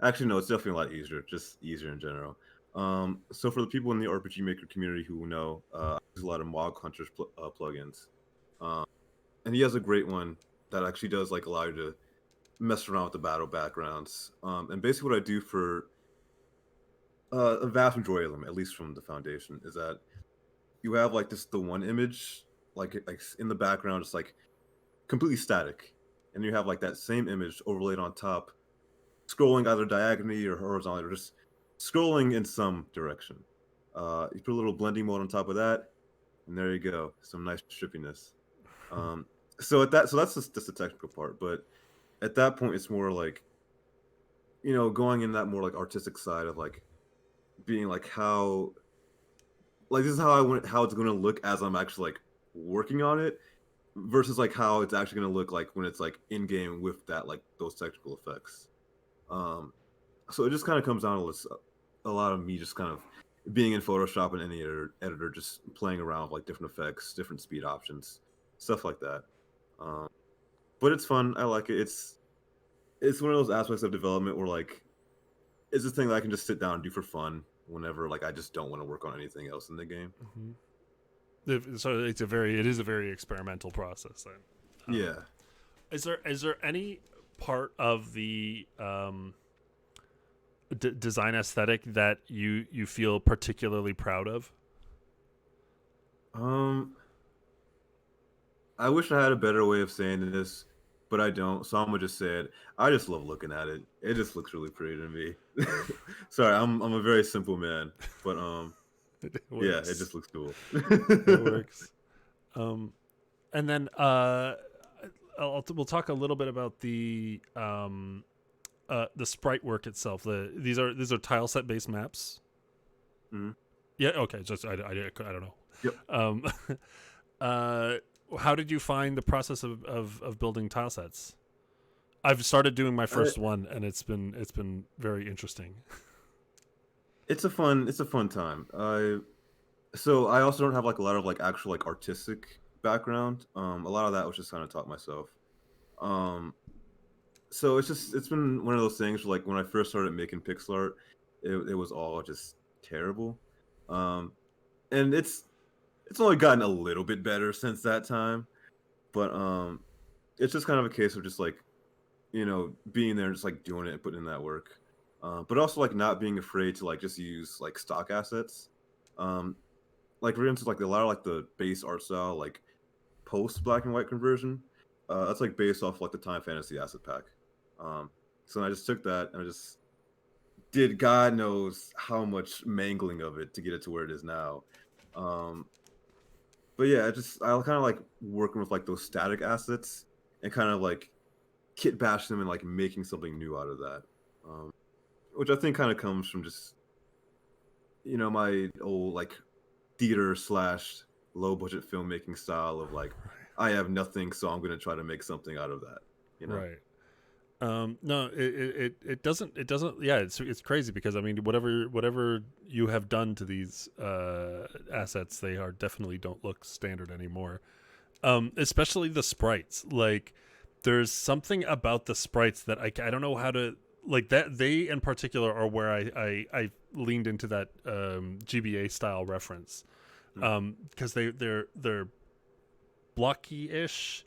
Actually, no, it's definitely a lot easier. Just easier in general. So for the people in the RPG Maker community who know, I use a lot of Mog Hunters plugins, um, and he has a great one that actually does like allow you to mess around with the battle backgrounds. And basically, what I do for a vast majority of them, at least from the foundation, is that you have like this the one image like in the background, just like completely static, and you have like that same image overlaid on top, scrolling either diagonally or horizontally, or just scrolling in some direction. You put a little blending mode on top of that, and there you go, some nice trippiness. Um, so that's just the technical part, but at that point, it's more like going in that more like artistic side of like being like how like this is how I want how it's going to look as I'm actually like working on it versus like how it's actually going to look like when it's like in game with that like those technical effects. Um, so it just kind of comes down to a lot of me just kind of being in Photoshop and any editor, just playing around with like different effects, different speed options, stuff like that. Um, but it's fun. I like it. It's one of those aspects of development where like it's a thing that I can just sit down and do for fun whenever like I just don't want to work on anything else in the game. So it is a very experimental process then. Yeah. Is there any part of the design aesthetic that you feel particularly proud of? Um, I wish I had a better way of saying this, but I don't. So I'm gonna just say it. I just love looking at it. It just looks really pretty to me. Sorry, I'm a very simple man, but It yeah, it works. just looks cool. It works. And then we'll talk a little bit about the sprite work itself. These are tile set based maps. Mhm. Yeah. Okay. Just I don't know. Yep. How did you find the process of building tile sets? I've started doing my first one, and it's been very interesting. It's a fun time. So I also don't have like a lot of like actual like artistic background. A lot of that was just kind of taught myself. Um, so it's been one of those things where, like when I first started making pixel art, it was all just terrible. Um, and it's only gotten a little bit better since that time, but it's just kind of a case of just like being there and just like doing it and putting in that work. But also like not being afraid to like just use like stock assets. Um, like for instance, like a lot of like the base art style, like post black and white conversion, that's like based off like the Time Fantasy asset pack. Um, so I just took that and I just did God knows how much mangling of it to get it to where it is now. Um, but yeah, I kind of like working with like those static assets and kind of like kit bash them and like making something new out of that. Um, which I think kind of comes from just my old like theater slash low budget filmmaking style of like I have nothing, so I'm gonna try to make something out of that. You know? Right. No, it doesn't. Yeah, it's crazy because I mean, whatever you have done to these assets, they are definitely don't look standard anymore. Especially the sprites. Like, there's something about the sprites that I don't know how to like that. They in particular are where I leaned into that GBA style reference because they're blocky-ish.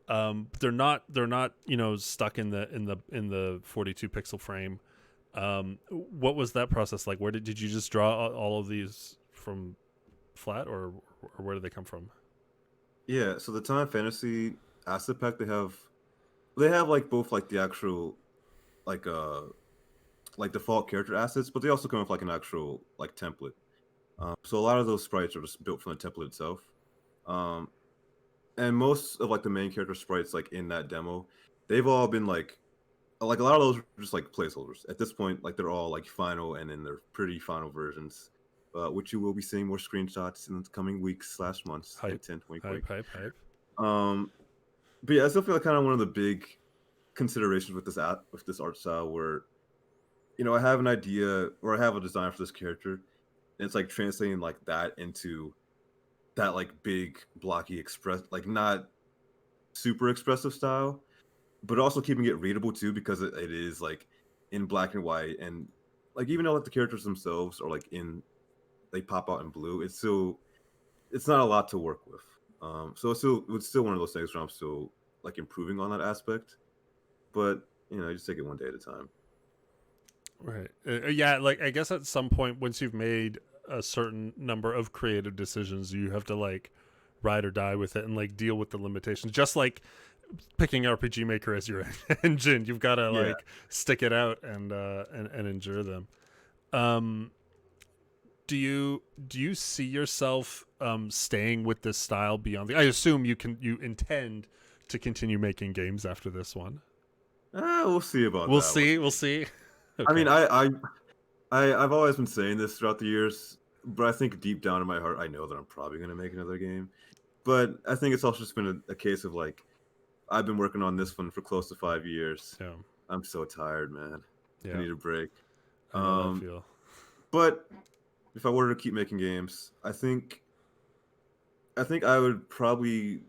They're not stuck in the 42 pixel frame. What was that process like? Where did you just draw all of these from flat, or where did they come from? Yeah. So the Time Fantasy asset pack they have like both like the actual like like default character assets, but they also come with like an actual like template. So a lot of those sprites are just built from the template itself. Um, and most of like the main character sprites like in that demo, they've all been like a lot of those are just like placeholders at this point. Like they're all like final and in their pretty final versions, which you will be seeing more screenshots in the coming weeks slash months. Hype, Hint, hint, wink, hype, wink. hype, hype. Um, but yeah, I still feel like kind of one of the big considerations with this art style where I have an idea or I have a design for this character, and it's like translating like that into that like big blocky express like not super expressive style, but also keeping it readable too because it is like in black and white and like even though like the characters themselves are like in they pop out in blue, it's not a lot to work with. So it's still one of those things where I'm still like improving on that aspect, but I just take it one day at a time. Right. Yeah, like I guess at some point once you've made a certain number of creative decisions, you have to like ride or die with it and like deal with the limitations. Just like picking RPG Maker as your engine, you've got to Yeah. like stick it out and endure them. Um do you see yourself staying with this style beyond I assume you intend to continue making games after this one. We'll see about We'll that one. see. We'll see. I mean, Okay. I've always been saying this throughout the years, but I think deep down in my heart, I know that I'm probably going to make another game. But I think it's also just been a case of like, I've been working on this one for close to 5 years. Yeah. I'm so tired, man. I Yeah. need a break. I know that Um, feel. but if I were to keep making games, I think I would probably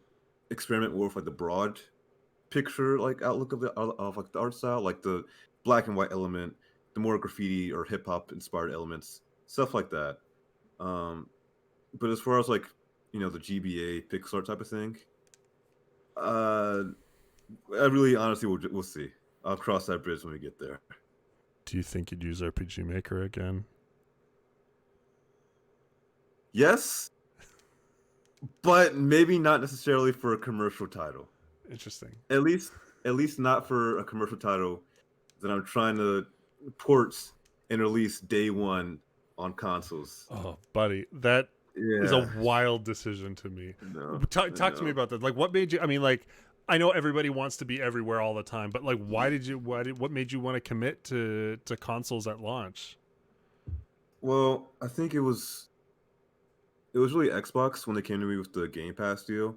experiment more with like the broad picture like outlook of like the art style, like the black and white element, the more graffiti or hip hop inspired elements, stuff like that. Um, but as far as like the GBA pixel art type of thing, uh, I really honestly we'll see. I'll cross that bridge when we get there. Do you think you'd use RPG Maker again? Yes, but maybe not necessarily for a commercial title. Interesting. At least not for a commercial title that I'm trying to port and release day one on consoles. Oh, buddy, that is a Yeah, wild decision to me. no, Talk, I talk to me know. about that. Like, what made you? I mean, like, I know everybody wants to be everywhere all the time, but like, what made you want to commit to consoles at launch? Well, I think it was really Xbox when they came to me with the Game Pass deal,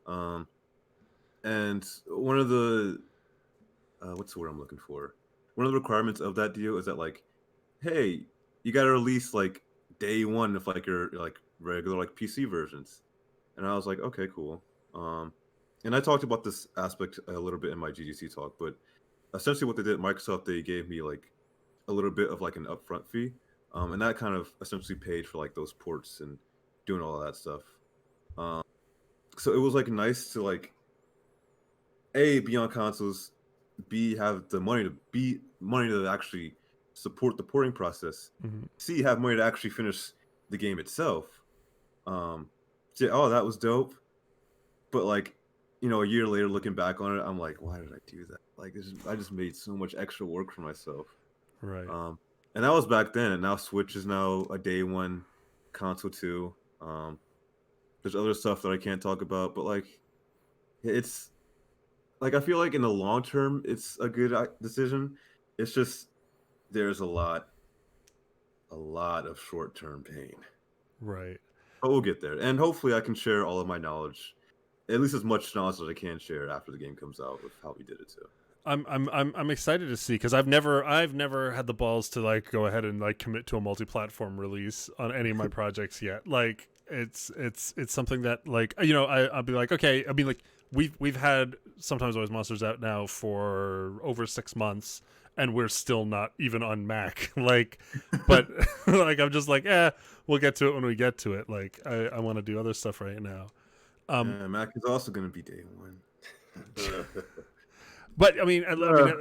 um, and one of the what's the word I'm looking for? One of the requirements of that deal is that like, hey, you got to release like day one of like your like regular like PC versions, and I was like, okay, cool. Um, and I talked about this aspect a little bit in my GDC talk, but essentially what they did at Microsoft, they gave me like a little bit of like an upfront fee, and that kind of essentially paid for like those ports and doing all of that stuff. Um, so it was like nice to like a be on consoles, b have the money to actually support the porting process, Mm-hmm. c have money to actually finish the game itself. So yeah, oh, that was dope. But like, a year later, looking back on it, I'm like, why did I do that? Like, I just made so much extra work for myself. Right. And that was back then. And now Switch is now a day one console too. There's other stuff that I can't talk about, but like, it's like I feel like in the long term, it's a good decision. It's just there's a lot of short term pain, Right. but we'll get there. And hopefully, I can share all of my knowledge, at least as much knowledge as I can share after the game comes out with how we did it too. I'm excited to see because I've never had the balls to like go ahead and like commit to a multi-platform release on any of my projects yet. Like it's something that like I'll be like, okay, I mean, like we've had Sometimes Always Monsters out now for over 6 months and we're still not even on Mac. Like, but like I'm just like, we'll get to it when we get to it. Like I want to do other stuff right now. Mac is also going to be day one. But I mean, at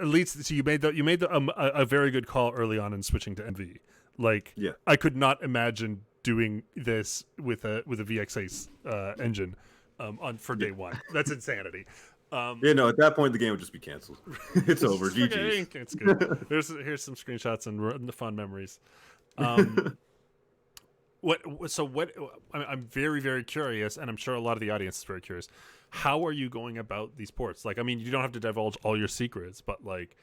least so you made a very good call early on in switching to NV. Like, Yeah. I could not imagine doing this with a VX8 engine on for day one. That's insanity. Yeah, no, at that point, the game would just be canceled. It's over. GG's. Okay, it's good. Here's some screenshots and the fun memories. Um, what I'm very, very curious, and I'm sure a lot of the audience is very curious. How are you going about these ports? Like, I mean, you don't have to divulge all your secrets, but like,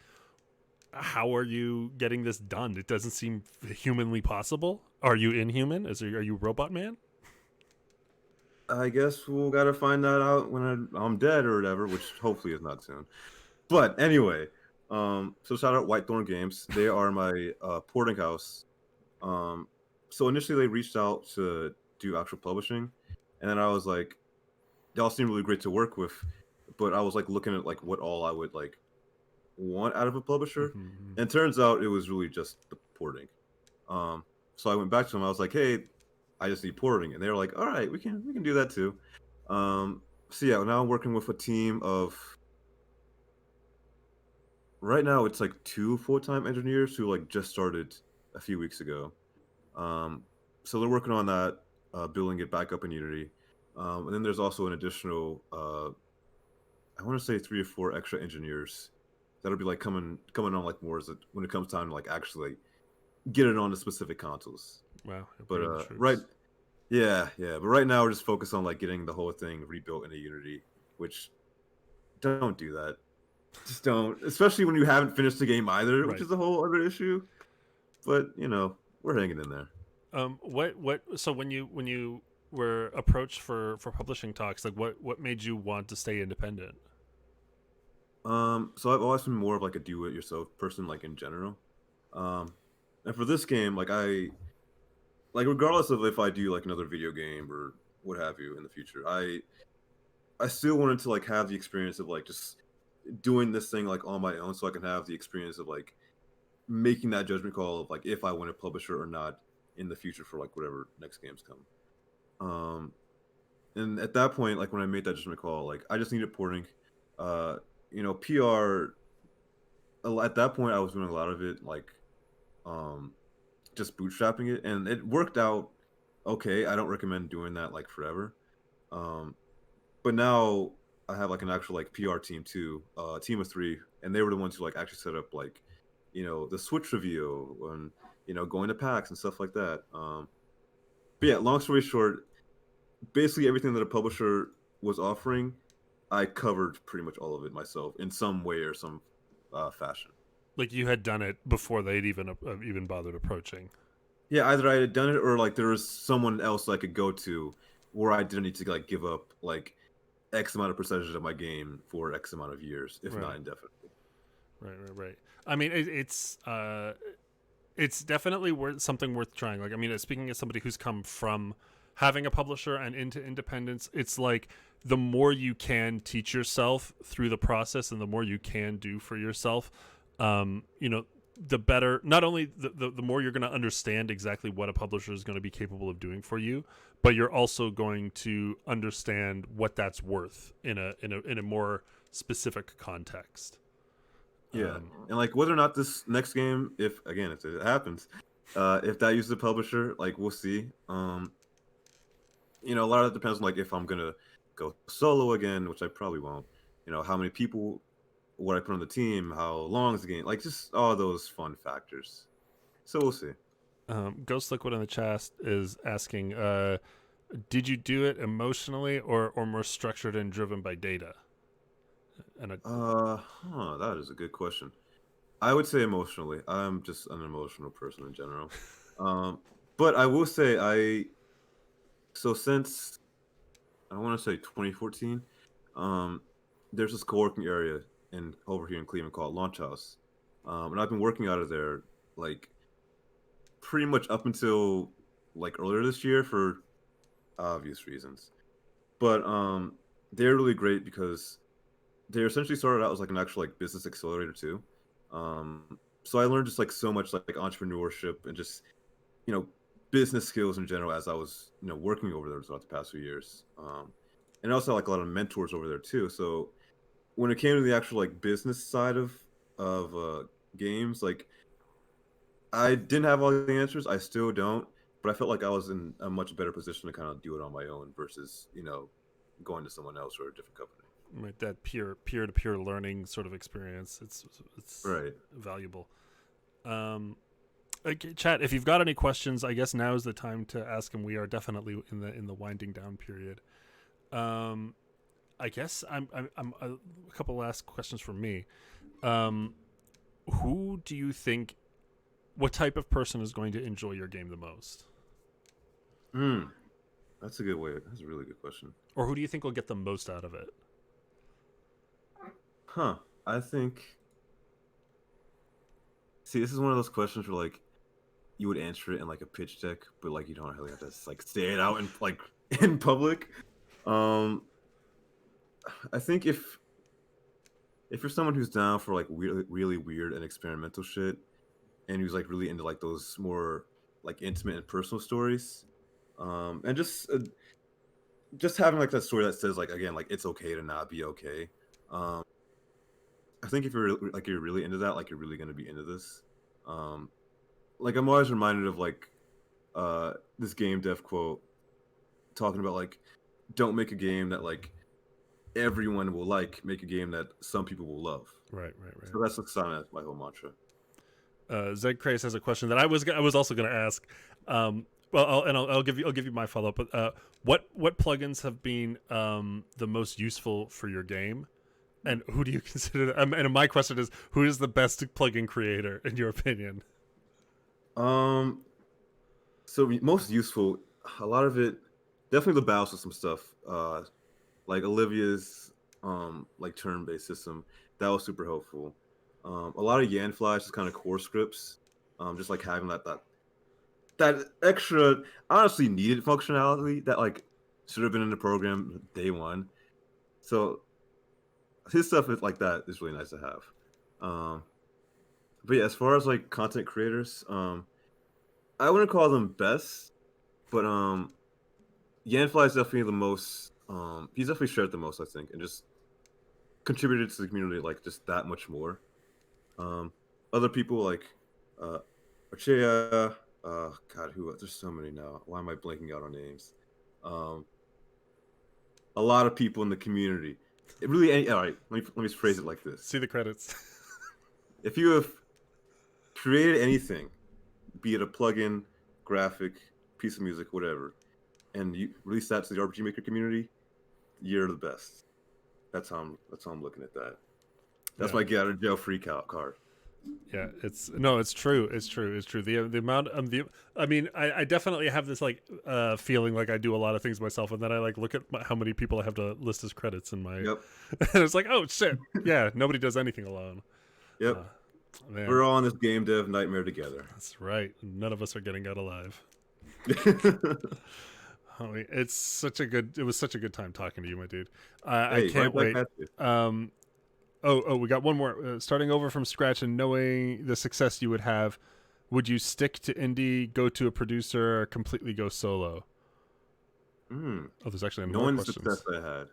how are you getting this done? It doesn't seem humanly possible. Are you inhuman? Are you Robot Man? I guess we'll gotta find that out when I'm dead or whatever, which hopefully is not soon. But anyway, so shout out Whitethorn Games. They are my porting house. So initially they reached out to do actual publishing, and then I was like, y'all seem really great to work with, but I was like looking at like what all I would like want out of a publisher, Mm-hmm. and it turns out it was really just the porting. So I went back to them. I was like, hey, I just need porting, and they were like, all right, we can do that too. So yeah, now I'm working with a team of right now it's like 2 full-time engineers who like just started a few weeks ago. Um, so they're working on that, building it back up in Unity. And then there's also an additional, I want to say 3 or 4 extra engineers that'll be like coming on like more as when it comes time to like actually get it on the specific consoles. Wow. But Bring the troops. right, yeah. But right now we're just focused on like getting the whole thing rebuilt into Unity, which don't do that. Just don't, especially when you haven't finished the game either, which Right. is a whole other issue. But we're hanging in there. What? So when you were approached for publishing talks, like what made you want to stay independent? So I've always been more of like a do-it-yourself person, like in general. And for this game, like like regardless of if I do like another video game or what have you in the future, I still wanted to like have the experience of like just doing this thing like on my own, so I can have the experience of like making that judgment call of like if I want to publish it or not in the future for like whatever next games come. Um, and at that point, like when I made that judgment call, like I just needed porting. Uh, PR. At that point, I was doing a lot of it like um just bootstrapping it, and it worked out okay. I don't recommend doing that like forever. Um, but now I have like an actual like PR team too, team of three, and they were the ones who like actually set up like, the Switch review and going to PAX and stuff like that. But yeah, long story short, basically everything that a publisher was offering, I covered pretty much all of it myself in some way or some fashion. Like you had done it before they'd even bothered approaching. Yeah, either I had done it or like there was someone else I could go to where I didn't need to like give up like X amount of percentage of my game for X amount of years, if not Right. indefinitely. Right. I mean, it's definitely something worth trying. Like, I mean, speaking as somebody who's come from having a publisher and into independence, it's like the more you can teach yourself through the process and the more you can do for yourself, the better. Not only the more you're going to understand exactly what a publisher is going to be capable of doing for you, but you're also going to understand what that's worth in a more specific context. Yeah, and like whether or not this next game, if it happens, if that uses a publisher, like we'll see. A lot of that depends on like if I'm gonna go solo again, which I probably won't. How many people what I put on the team, how long is the game, like just all those fun factors. So we'll see. Ghost Liquid in the chat is asking, did you do it emotionally or more structured and driven by data? And That is a good question. I would say emotionally. I'm just an emotional person in general. Um, but I will say since I want to say 2014, um, there's this co-working area in over here in Cleveland called Launch House, and I've been working out of there like pretty much up until like earlier this year for obvious reasons. But they're really great because they essentially started out as like an actual like business accelerator too. So I learned just like so much like entrepreneurship and just you know business skills in general as I was working over there throughout the past few years. And also like a lot of mentors over there too. So when it came to the actual like business side of games, like I didn't have all the answers. I still don't, but I felt like I was in a much better position to kind of do it on my own versus going to someone else or a different company. right, that peer to peer learning sort of experience, it's Right. valuable. Okay, chat. If you've got any questions, I guess now is the time to ask them. We are definitely in the winding down period. I guess I'm a couple last questions from me. Um, who do you think? What type of person is going to enjoy your game the most? Hmm. That's a good way. That's a really good question. Or who do you think will get the most out of it? Huh. I think. See, this is one of those questions where like you would answer it in like a pitch deck, but like you don't really have to like say it out in like in public. Um, I think if you're someone who's down for like really really weird and experimental shit, and who's like really into like those more like intimate and personal stories, and just having like that story that says like again like it's okay to not be okay. Um, I think if you're really into that, like you're really gonna be into this. Um, like I'm always reminded of like this game dev quote talking about like don't make a game that like everyone will like, make a game that some people will love. Right. So that's my whole mantra. Zed Craze has a question that I was also going to ask. I'll give you my follow up. But what plugins have been the most useful for your game, and who do you consider? And my question is, who is the best plugin creator in your opinion? Um, so most useful, a lot of it, definitely the BIOS system stuff. Like Olivia's like turn-based system, that was super helpful. A lot of Yan Flash is kind of core scripts. Just like having that that extra, honestly needed functionality that like should have been in the program day one. So his stuff is like that is really nice to have. Um, but yeah, as far as like content creators, I wouldn't call them best, but Yanfly is definitely the most. He's definitely shared the most, I think, and just contributed to the community like just that much more. Um, Other people like uh, Archea, God, who? There's so many now. Why am I blanking out on names? Um, a lot of people in the community. It really, all right. Let me phrase it like this: See the credits. if you have created anything, be it a plugin, graphic, piece of music, whatever, and you release that to the RPG Maker community, you're the best. That's how I'm looking at that. That's Yeah. my get out of jail free card. Yeah, it's true. It's true. It's true. The amount I mean, I definitely have this like feeling like I do a lot of things myself, and then I like look at how many people I have to list as credits in my. Yep. And it's like, oh shit, yeah, nobody does anything alone. Yep. Man, We're all in this game dev nightmare together. that's right. None of us are getting out alive. Oh, it's such a good. It was such a good time talking to you, my dude. I can't wait. We got one more. Starting over from scratch and knowing the success you would have, would you stick to indie, go to a producer, or completely go solo? Oh, there's actually more knowing questions. the success I had.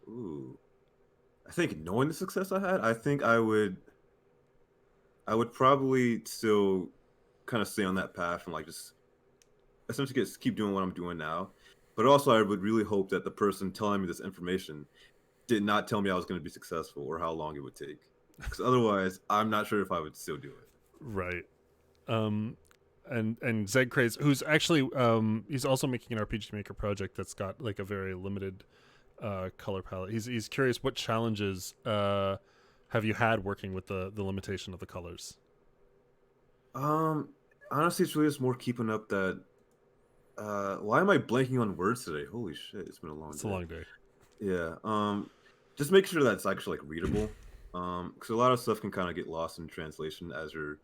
Ooh. I think knowing the success I had, I think I would probably still kind of stay on that path and like just essentially keep doing what I'm doing now. But also I would really hope that the person telling me this information did not tell me I was going to be successful or how long it would take. Because otherwise, I'm not sure if I would still do it. Right. And Zeg Craze, who's actually he's also making an RPG Maker project that's got like a very limited color palette. He's curious what challenges have you had working with the limitation of the colors? Honestly, it's really just more keeping up that. Why am I blanking on words today? Holy shit, it's been a long day. It's a long day. Yeah. Just make sure that's actually like readable. Because a lot of stuff can kind of get lost in translation as you're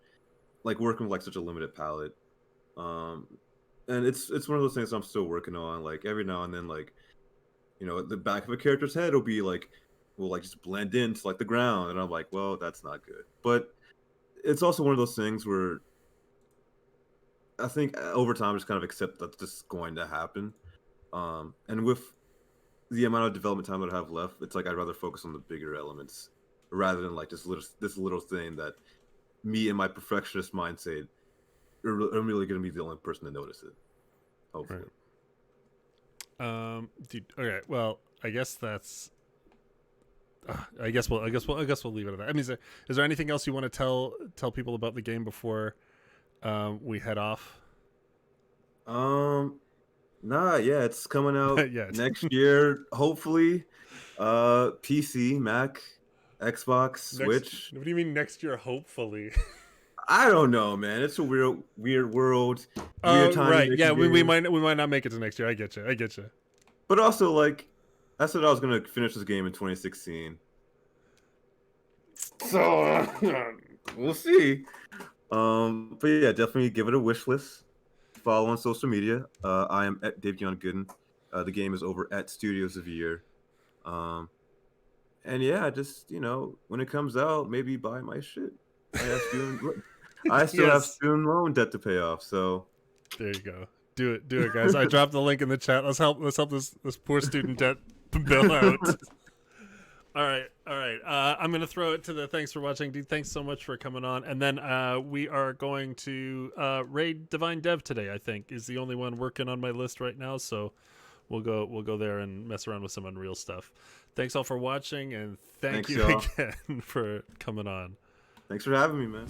like working with like such a limited palette. And it's one of those things I'm still working on. Like every now and then, like the back of a character's head will be like will like just blend into like the ground, and I'm like, well, that's not good. But it's also one of those things where I think over time, just kind of accept that's just going to happen. And with the amount of development time that I have left, it's like I'd rather focus on the bigger elements rather than like this little thing that me and my perfectionist mind say I'm really going to be the only person to notice it. Hopefully. Right. Dude. Okay. Well, I guess that's. I guess we'll leave it at that. I mean, is there anything else you want to tell people about the game before we head off? Yeah, it's coming out next year, hopefully. PC, Mac, Xbox, Switch. What do you mean next year? Hopefully. I don't know, man. It's a weird world. Weird time. Right. Yeah, we might not make it to next year. I get you. But also, like, I said I was gonna finish this game in 2016. So we'll see. But yeah, definitely give it a wish list. Follow on social media. I am at Davionne Gooden. The game is over at Studios of Year. And yeah, just when it comes out, maybe buy my shit. I still have student loan debt to pay off. So there you go. Do it, guys. I dropped the link in the chat. Let's help this poor student debt bill out. All right. I'm gonna throw it to the thanks for watching, dude. Thanks so much for coming on. And then we are going to raid Divine Dev today. I think is the only one working on my list right now. So we'll go there and mess around with some Unreal stuff. Thanks all for watching, and thanks you again for coming on. Thanks for having me, man.